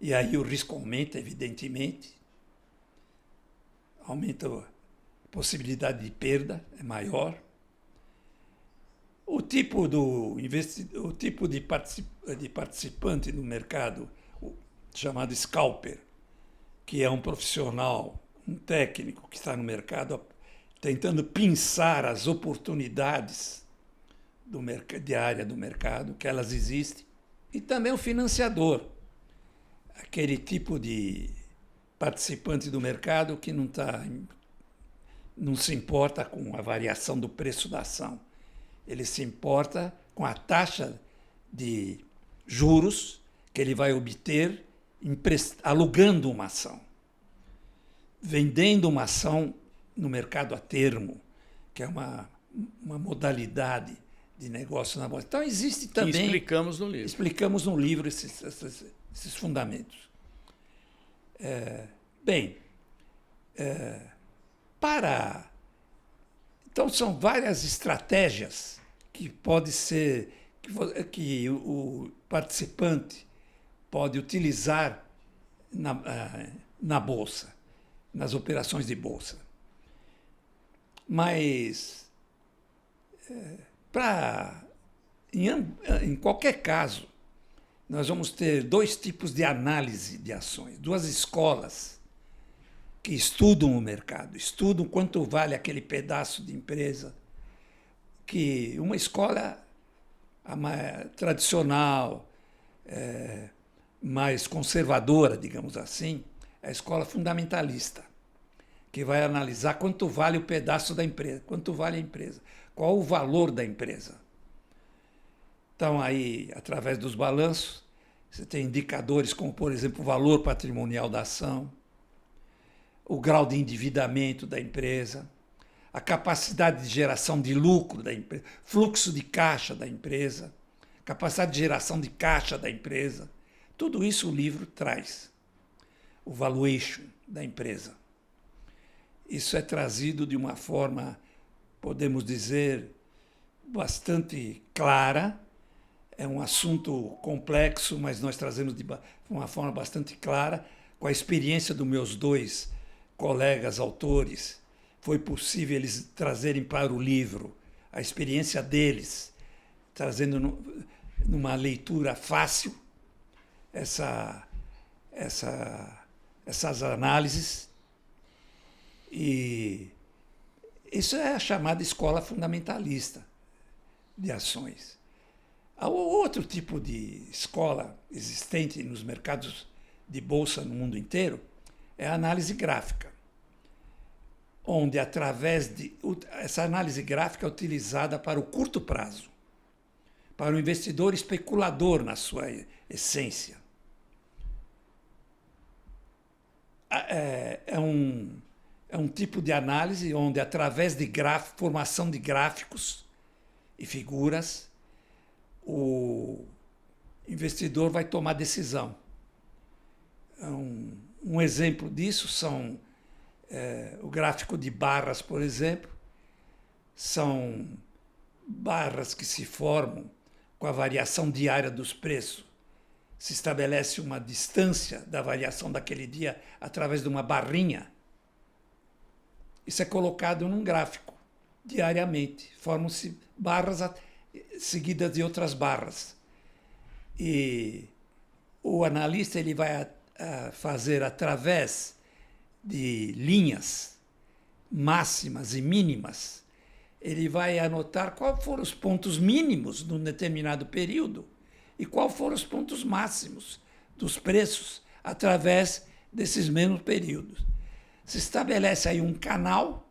e aí o risco aumenta, evidentemente, aumenta a possibilidade de perda, é maior. O tipo de participante no mercado, chamado scalper, que é um profissional, um técnico que está no mercado tentando pinçar as oportunidades de área do mercado, que elas existem, e também o financiador, aquele tipo de participante do mercado que não se importa com a variação do preço da ação. Ele se importa com a taxa de juros que ele vai obter alugando uma ação, vendendo uma ação no mercado a termo, que é uma modalidade de negócio na bolsa. Então, existe também... Que explicamos no livro. Explicamos no livro esses fundamentos. Então, são várias estratégias que que o participante pode utilizar na bolsa, nas operações de bolsa. Mas, em qualquer caso, nós vamos ter dois tipos de análise de ações, duas escolas que estudam o mercado, estudam quanto vale aquele pedaço de empresa, que uma escola a mais tradicional, mais conservadora, digamos assim, é a escola fundamentalista, que vai analisar quanto vale o pedaço da empresa, quanto vale a empresa, qual o valor da empresa. Então, aí, através dos balanços, você tem indicadores como, por exemplo, o valor patrimonial da ação, o grau de endividamento da empresa, a capacidade de geração de lucro da empresa, fluxo de caixa da empresa, capacidade de geração de caixa da empresa. Tudo isso o livro traz. O valuation da empresa. Isso é trazido de uma forma, podemos dizer, bastante clara. É um assunto complexo, mas nós trazemos de uma forma bastante clara, com a experiência dos meus dois colegas autores. Foi possível eles trazerem para o livro a experiência deles, trazendo numa leitura fácil essas análises. E isso é a chamada escola fundamentalista de ações. Há outro tipo de escola existente nos mercados de bolsa no mundo inteiro é a análise gráfica, onde essa análise gráfica é utilizada para o curto prazo, para o investidor especulador na sua essência. É um tipo de análise onde, através de formação de gráficos e figuras, o investidor vai tomar decisão. Um exemplo disso são o gráfico de barras, por exemplo. São barras que se formam com a variação diária dos preços. Se estabelece uma distância da variação daquele dia através de uma barrinha. Isso é colocado num gráfico diariamente. Formam-se barras seguidas de outras barras. E o analista ele vai fazer, através de linhas máximas e mínimas, ele vai anotar quais foram os pontos mínimos num determinado período e quais foram os pontos máximos dos preços através desses mesmos períodos. Se estabelece aí um canal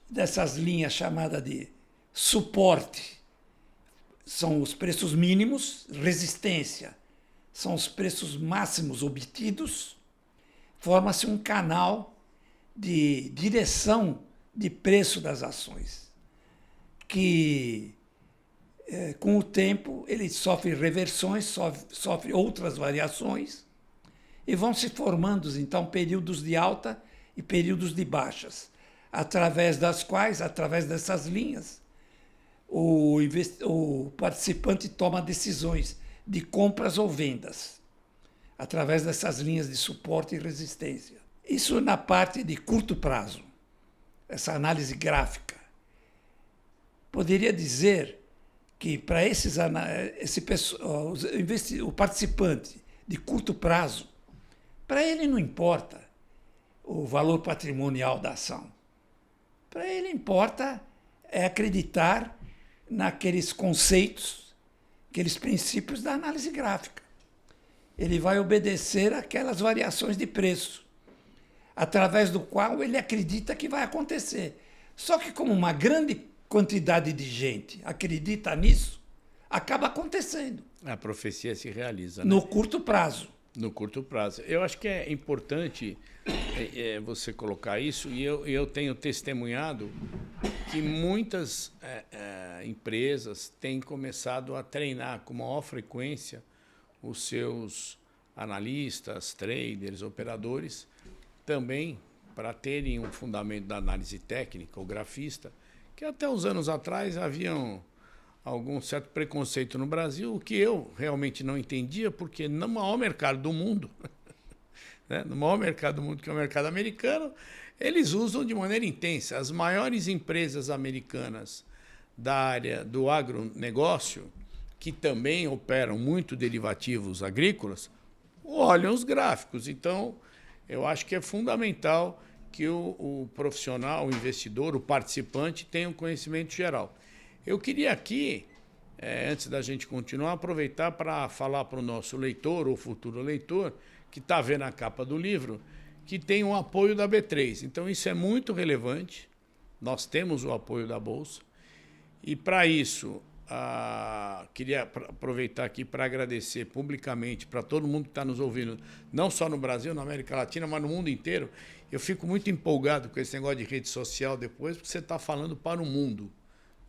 dessas linhas chamada de suporte, são os preços mínimos, resistência, são os preços máximos obtidos, forma-se um canal de direção de preço das ações, que com o tempo ele sofre reversões, sofre outras variações, e vão se formando então períodos de alta e períodos de baixas, através das quais, através dessas linhas, o participante toma decisões de compras ou vendas, através dessas linhas de suporte e resistência. Isso na parte de curto prazo, essa análise gráfica. Poderia dizer que para o participante de curto prazo, para ele não importa o valor patrimonial da ação. Para ele importa acreditar naqueles conceitos, aqueles princípios da análise gráfica. Ele vai obedecer aquelas variações de preço, através do qual ele acredita que vai acontecer. Só que como uma grande quantidade de gente acredita nisso, acaba acontecendo. A profecia se realiza, né? No curto prazo. No curto prazo. Eu acho que é importante você colocar isso, e eu tenho testemunhado que muitas empresas têm começado a treinar com maior frequência os seus analistas, traders, operadores, também para terem um fundamento da análise técnica, o grafista, que até uns anos atrás haviam algum certo preconceito no Brasil, o que eu realmente não entendia, porque no maior mercado do mundo, né, no maior mercado do mundo, que é o mercado americano, eles usam de maneira intensa. As maiores empresas americanas da área do agronegócio que também operam muito derivativos agrícolas, olham os gráficos. Então, eu acho que é fundamental que o profissional, o investidor, o participante tenha um conhecimento geral. Eu queria aqui, antes da gente continuar, aproveitar para falar para o nosso leitor ou futuro leitor, que está vendo a capa do livro, que tem o apoio da B3. Então, isso é muito relevante. Nós temos o apoio da Bolsa. E, para isso, queria aproveitar aqui para agradecer publicamente para todo mundo que está nos ouvindo, não só no Brasil, na América Latina, mas no mundo inteiro. Eu fico muito empolgado com esse negócio de rede social depois, porque você está falando para o mundo,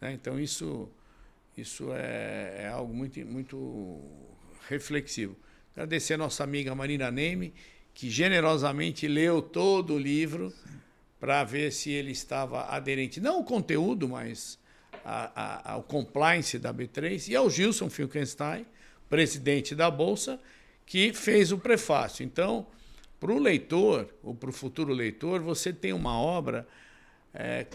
né? Então, isso é algo muito, muito reflexivo. Agradecer a nossa amiga Marina Neme, que generosamente leu todo o livro para ver se ele estava aderente, não ao conteúdo, mas ao compliance da B3, e ao Gilson Finkelstein, presidente da Bolsa, que fez o prefácio. Então, para o leitor, ou para o futuro leitor, você tem uma obra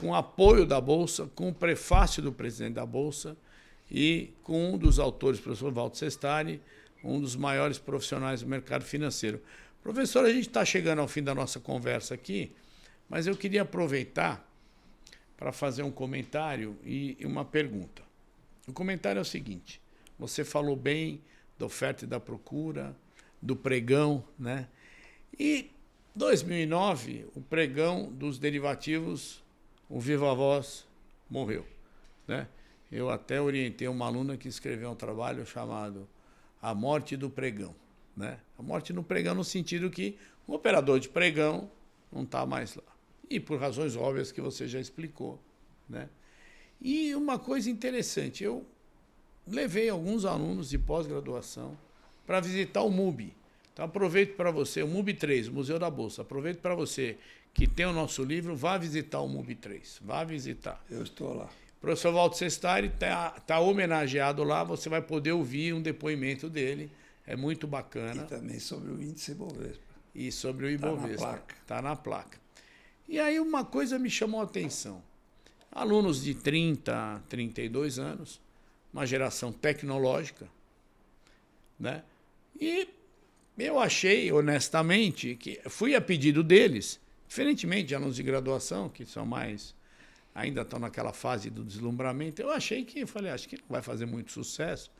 com apoio da Bolsa, com o prefácio do presidente da Bolsa e com um dos autores, o professor Walter Sestari, um dos maiores profissionais do mercado financeiro. Professor, a gente está chegando ao fim da nossa conversa aqui, mas eu queria aproveitar para fazer um comentário e uma pergunta. O comentário é o seguinte: você falou bem da oferta e da procura, do pregão, né? E 2009, o pregão dos derivativos, o Viva Voz, morreu, né? Eu até orientei uma aluna que escreveu um trabalho chamado A Morte do Pregão, né? A morte no pregão no sentido que o operador de pregão não está mais lá. E por razões óbvias que você já explicou, né? E uma coisa interessante, eu levei alguns alunos de pós-graduação para visitar o MUBI. Então, aproveito para você, o MUBI 3, o Museu da Bolsa, aproveito para você que tem o nosso livro, vá visitar o MUBI 3, vá visitar. Eu estou lá. O professor Walter Sestari está homenageado lá, você vai poder ouvir um depoimento dele, é muito bacana. E também sobre o índice Ibovespa. E sobre o Ibovespa. Está na placa. E aí uma coisa me chamou a atenção. Alunos de 30, 32 anos, uma geração tecnológica, né? E eu achei, honestamente, que fui a pedido deles, diferentemente de alunos de graduação, que são mais, ainda estão naquela fase do deslumbramento, eu achei que, acho que não vai fazer muito sucesso.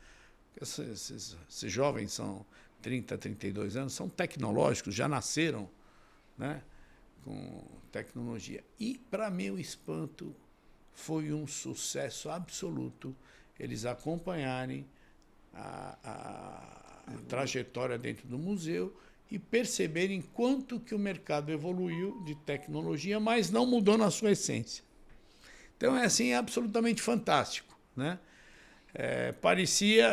Esses jovens são 30, 32 anos, são tecnológicos, já nasceram, né, com tecnologia. E, para meu espanto, foi um sucesso absoluto eles acompanharem a trajetória dentro do museu e perceberem quanto que o mercado evoluiu de tecnologia, mas não mudou na sua essência. Então, é assim, absolutamente fantástico, né?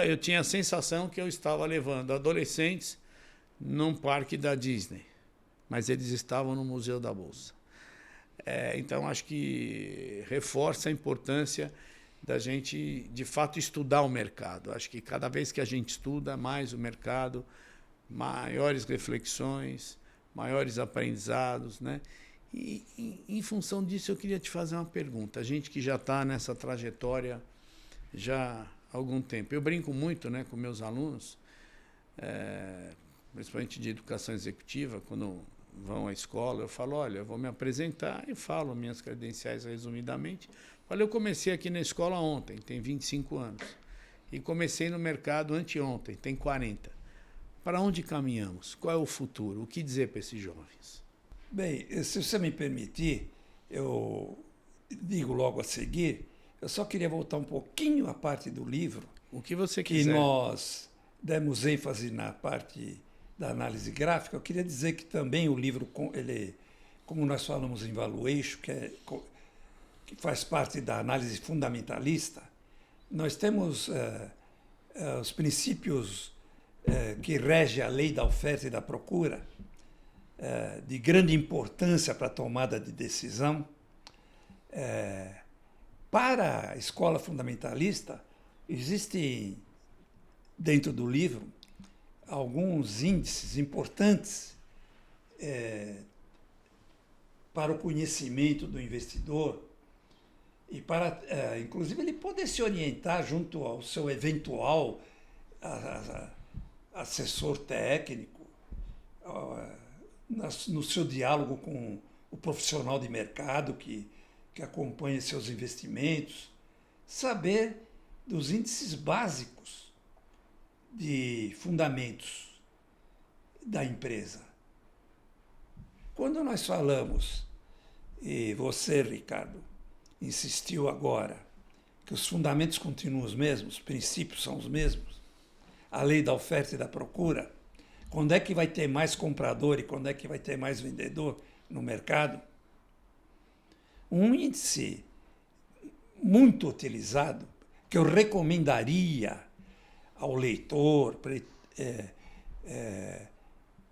Eu tinha a sensação que eu estava levando adolescentes num parque da Disney, mas eles estavam no Museu da Bolsa. Então, acho que reforça a importância da gente, de fato, estudar o mercado. Acho que cada vez que a gente estuda mais o mercado, maiores reflexões, maiores aprendizados, né? E, em função disso, eu queria te fazer uma pergunta. A gente que já está nessa trajetória já há algum tempo. Eu brinco muito, né, com meus alunos, principalmente de educação executiva, quando vão à escola, eu falo, olha, eu vou me apresentar e falo minhas credenciais resumidamente. Olha, eu comecei aqui na escola ontem, tem 25 anos, e comecei no mercado anteontem, tem 40. Para onde caminhamos? Qual é o futuro? O que dizer para esses jovens? Bem, se você me permitir, eu digo logo a seguir, eu só queria voltar um pouquinho à parte do livro. O que você quiser. Que nós demos ênfase na parte da análise gráfica. Eu queria dizer que também o livro, ele, como nós falamos em valuation, que faz parte da análise fundamentalista, nós temos os princípios que regem a lei da oferta e da procura, de grande importância para a tomada de decisão. Para a escola fundamentalista, existem, dentro do livro, alguns índices importantes para o conhecimento do investidor e para, inclusive, ele poder se orientar junto ao seu eventual assessor técnico, no seu diálogo com o profissional de mercado que acompanha seus investimentos, saber dos índices básicos de fundamentos da empresa. Quando nós falamos, e você, Ricardo, insistiu agora, que os fundamentos continuam os mesmos, os princípios são os mesmos, a lei da oferta e da procura, quando é que vai ter mais comprador e quando é que vai ter mais vendedor no mercado? Um índice muito utilizado, que eu recomendaria ao leitor,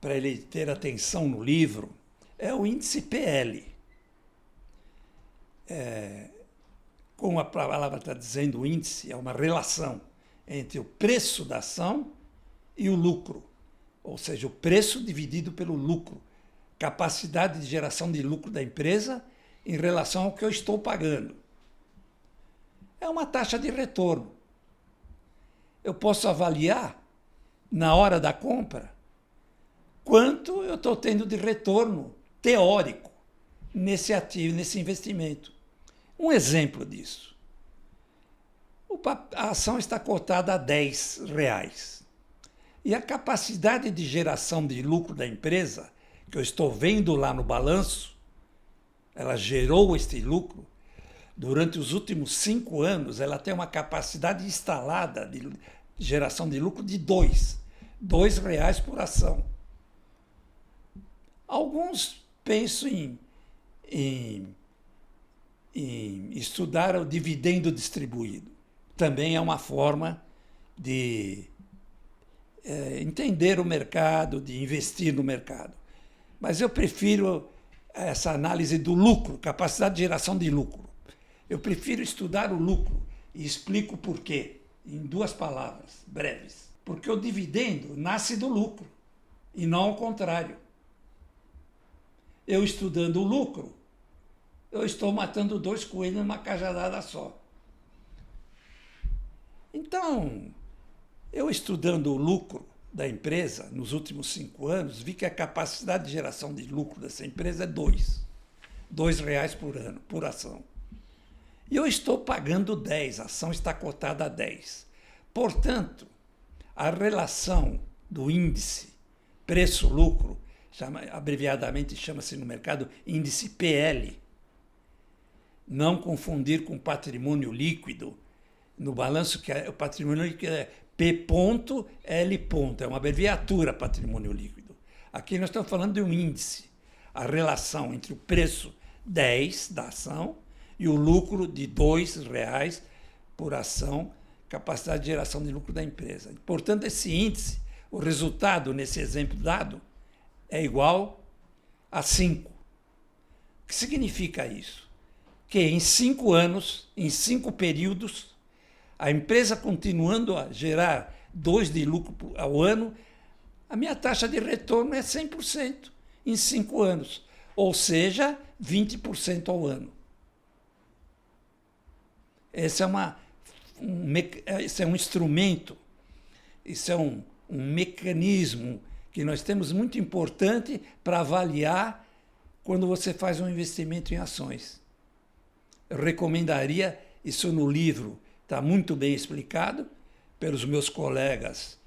para ele ter atenção no livro, é o índice PL. Como a palavra está dizendo, o índice é uma relação entre o preço da ação e o lucro, ou seja, o preço dividido pelo lucro, capacidade de geração de lucro da empresa em relação ao que eu estou pagando. É uma taxa de retorno. Eu posso avaliar, na hora da compra, quanto eu estou tendo de retorno teórico nesse ativo, nesse investimento. Um exemplo disso. A ação está cotada a R$10. E a capacidade de geração de lucro da empresa, que eu estou vendo lá no balanço, ela gerou este lucro, durante os últimos 5 anos, ela tem uma capacidade instalada de geração de lucro de R$2 por ação. Alguns pensam em estudar o dividendo distribuído. Também é uma forma de entender o mercado, de investir no mercado. Mas eu prefiro essa análise do lucro, capacidade de geração de lucro. Eu prefiro estudar o lucro e explico por quê, em 2 palavras breves. Porque o dividendo nasce do lucro e não ao contrário. Eu estudando o lucro, eu estou matando 2 coelhos numa cajadada só. Então, eu estudando o lucro da empresa nos últimos 5 anos, vi que a capacidade de geração de lucro dessa empresa é R$2 por ano, por ação. E eu estou pagando 10, a ação está cotada a 10. Portanto, a relação do índice preço-lucro, abreviadamente chama-se no mercado índice PL, não confundir com patrimônio líquido. No balanço, que o patrimônio líquido é P.L. É uma abreviatura patrimônio líquido. Aqui nós estamos falando de um índice, a relação entre o preço 10 da ação e o lucro de R$2 por ação, capacidade de geração de lucro da empresa. Portanto, esse índice, o resultado nesse exemplo dado, é igual a 5. O que significa isso? Que em 5 anos, em 5 períodos, a empresa continuando a gerar 2 de lucro ao ano, a minha taxa de retorno é 100% em 5 anos, ou seja, 20% ao ano. Esse é um instrumento, isso é um mecanismo que nós temos muito importante para avaliar quando você faz um investimento em ações. Eu recomendaria isso no livro, está muito bem explicado pelos meus colegas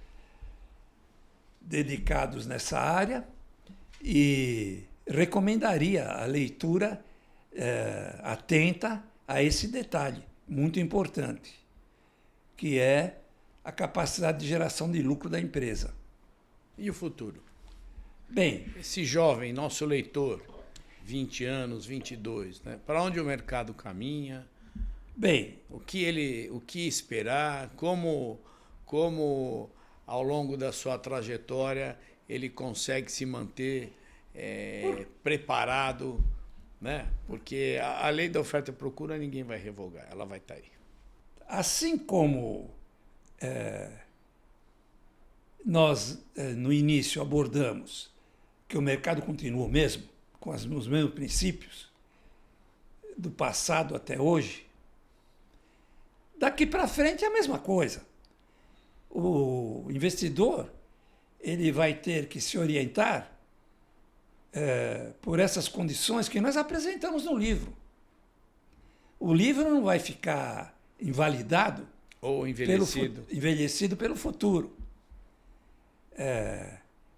dedicados nessa área e recomendaria a leitura atenta a esse detalhe muito importante, que é a capacidade de geração de lucro da empresa. E o futuro? Bem, esse jovem, nosso leitor, 20 anos, 22, né? Para onde o mercado caminha? Bem, o que esperar? Como ao longo da sua trajetória ele consegue se manter preparado, né? Porque a lei da oferta e procura ninguém vai revogar, ela vai estar aí. Assim como nós no início abordamos que o mercado continua o mesmo, com os mesmos princípios do passado até hoje, Daqui para frente é a mesma coisa. O investidor ele vai ter que se orientar por essas condições que nós apresentamos no livro. O livro não vai ficar invalidado ou envelhecido pelo futuro.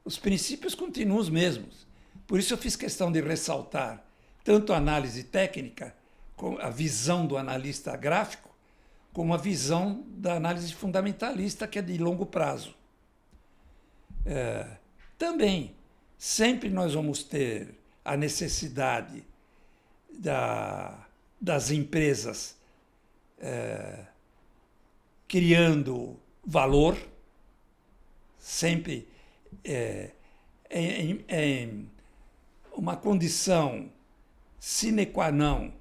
Os princípios continuam os mesmos. Por isso eu fiz questão de ressaltar tanto a análise técnica, a visão do analista gráfico, como a visão da análise fundamentalista, que é de longo prazo. Também, sempre nós vamos ter a necessidade das empresas criando valor, sempre em uma condição sine qua non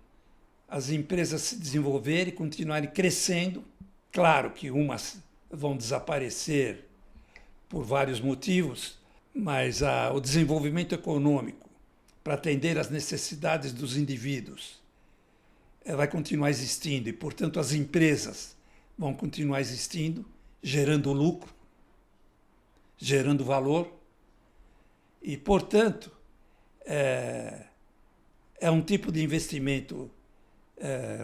as empresas se desenvolverem e continuarem crescendo. Claro que umas vão desaparecer por vários motivos, mas o desenvolvimento econômico para atender às necessidades dos indivíduos vai continuar existindo e, portanto, as empresas vão continuar existindo, gerando lucro, gerando valor e, portanto, é um tipo de investimento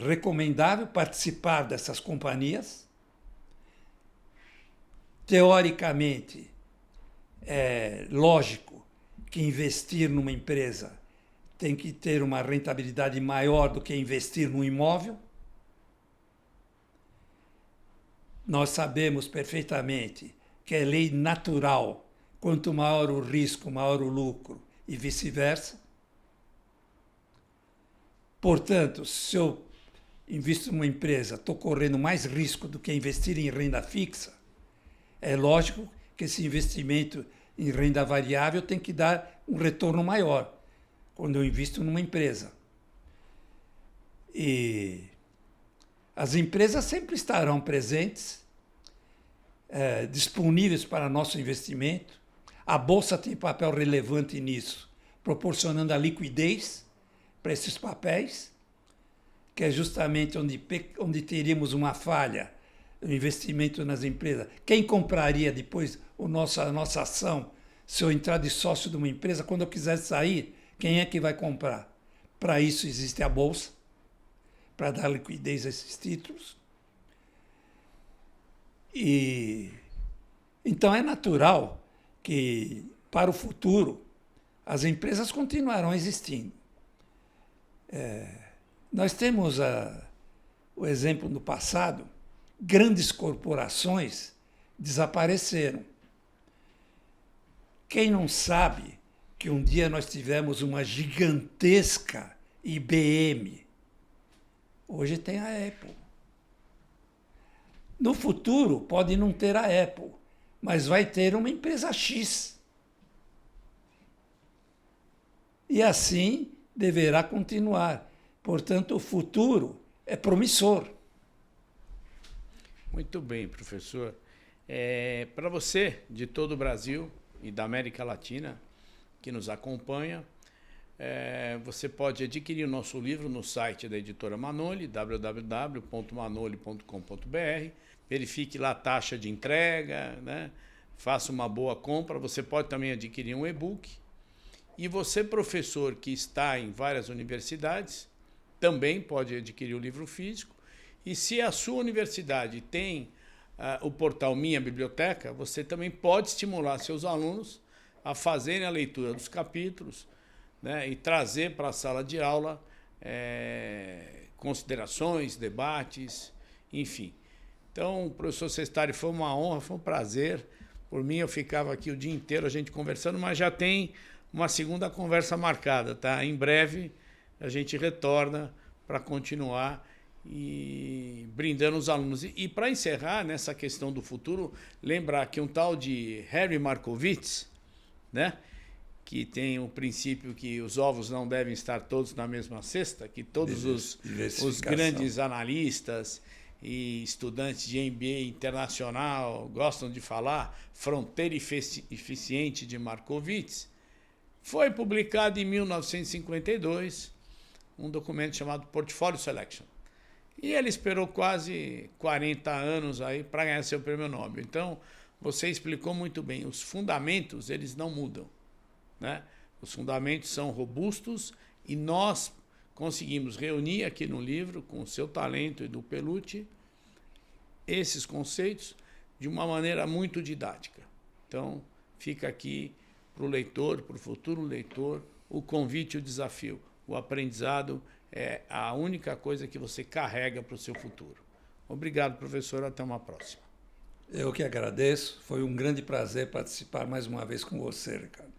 recomendável participar dessas companhias. Teoricamente, é lógico que investir numa empresa tem que ter uma rentabilidade maior do que investir num imóvel. Nós sabemos perfeitamente que é lei natural, quanto maior o risco, maior o lucro e vice-versa. Portanto, se eu invisto numa empresa, estou correndo mais risco do que investir em renda fixa, é lógico que esse investimento em renda variável tem que dar um retorno maior quando eu invisto numa empresa. E as empresas sempre estarão presentes, disponíveis para nosso investimento. A Bolsa tem papel relevante nisso, proporcionando a liquidez para esses papéis, que é justamente onde teríamos uma falha no investimento nas empresas. Quem compraria depois a nossa ação se eu entrar de sócio de uma empresa? Quando eu quiser sair, quem é que vai comprar? Para isso existe a Bolsa, para dar liquidez a esses títulos. E então é natural que, para o futuro, as empresas continuarão existindo. Nós temos o exemplo do passado, grandes corporações desapareceram. Quem não sabe que um dia nós tivemos uma gigantesca IBM, hoje tem a Apple. No futuro pode não ter a Apple, mas vai ter uma empresa X. E assim deverá continuar. Portanto, o futuro é promissor. Muito bem, professor. Para você, de todo o Brasil e da América Latina, que nos acompanha, você pode adquirir o nosso livro no site da editora Manoli, www.manoli.com.br. Verifique lá a taxa de entrega, né? Faça uma boa compra. Você pode também adquirir um e-book. E você, professor, que está em várias universidades, também pode adquirir o livro físico. E se a sua universidade tem o portal Minha Biblioteca, você também pode estimular seus alunos a fazerem a leitura dos capítulos, né, e trazer para a sala de aula considerações, debates, enfim. Então, professor Sestari, foi uma honra, foi um prazer. Por mim, eu ficava aqui o dia inteiro a gente conversando, mas já tem uma segunda conversa marcada, tá? Em breve a gente retorna para continuar e brindando os alunos. E para encerrar nessa questão do futuro, lembrar que um tal de Harry Markowitz, né, que tem o princípio que os ovos não devem estar todos na mesma cesta, que todos os grandes analistas e estudantes de MBA internacional gostam de falar, fronteira eficiente de Markowitz, foi publicado em 1952 um documento chamado Portfolio Selection. E ele esperou quase 40 anos aí para ganhar seu prêmio Nobel. Então, você explicou muito bem, os fundamentos, eles não mudam, né? Os fundamentos são robustos e nós conseguimos reunir aqui no livro, com o seu talento e do Pellucci, esses conceitos de uma maneira muito didática. Então, fica aqui para o leitor, para o futuro leitor, o convite e o desafio. O aprendizado é a única coisa que você carrega para o seu futuro. Obrigado, professor. Até uma próxima. Eu que agradeço. Foi um grande prazer participar mais uma vez com você, Ricardo.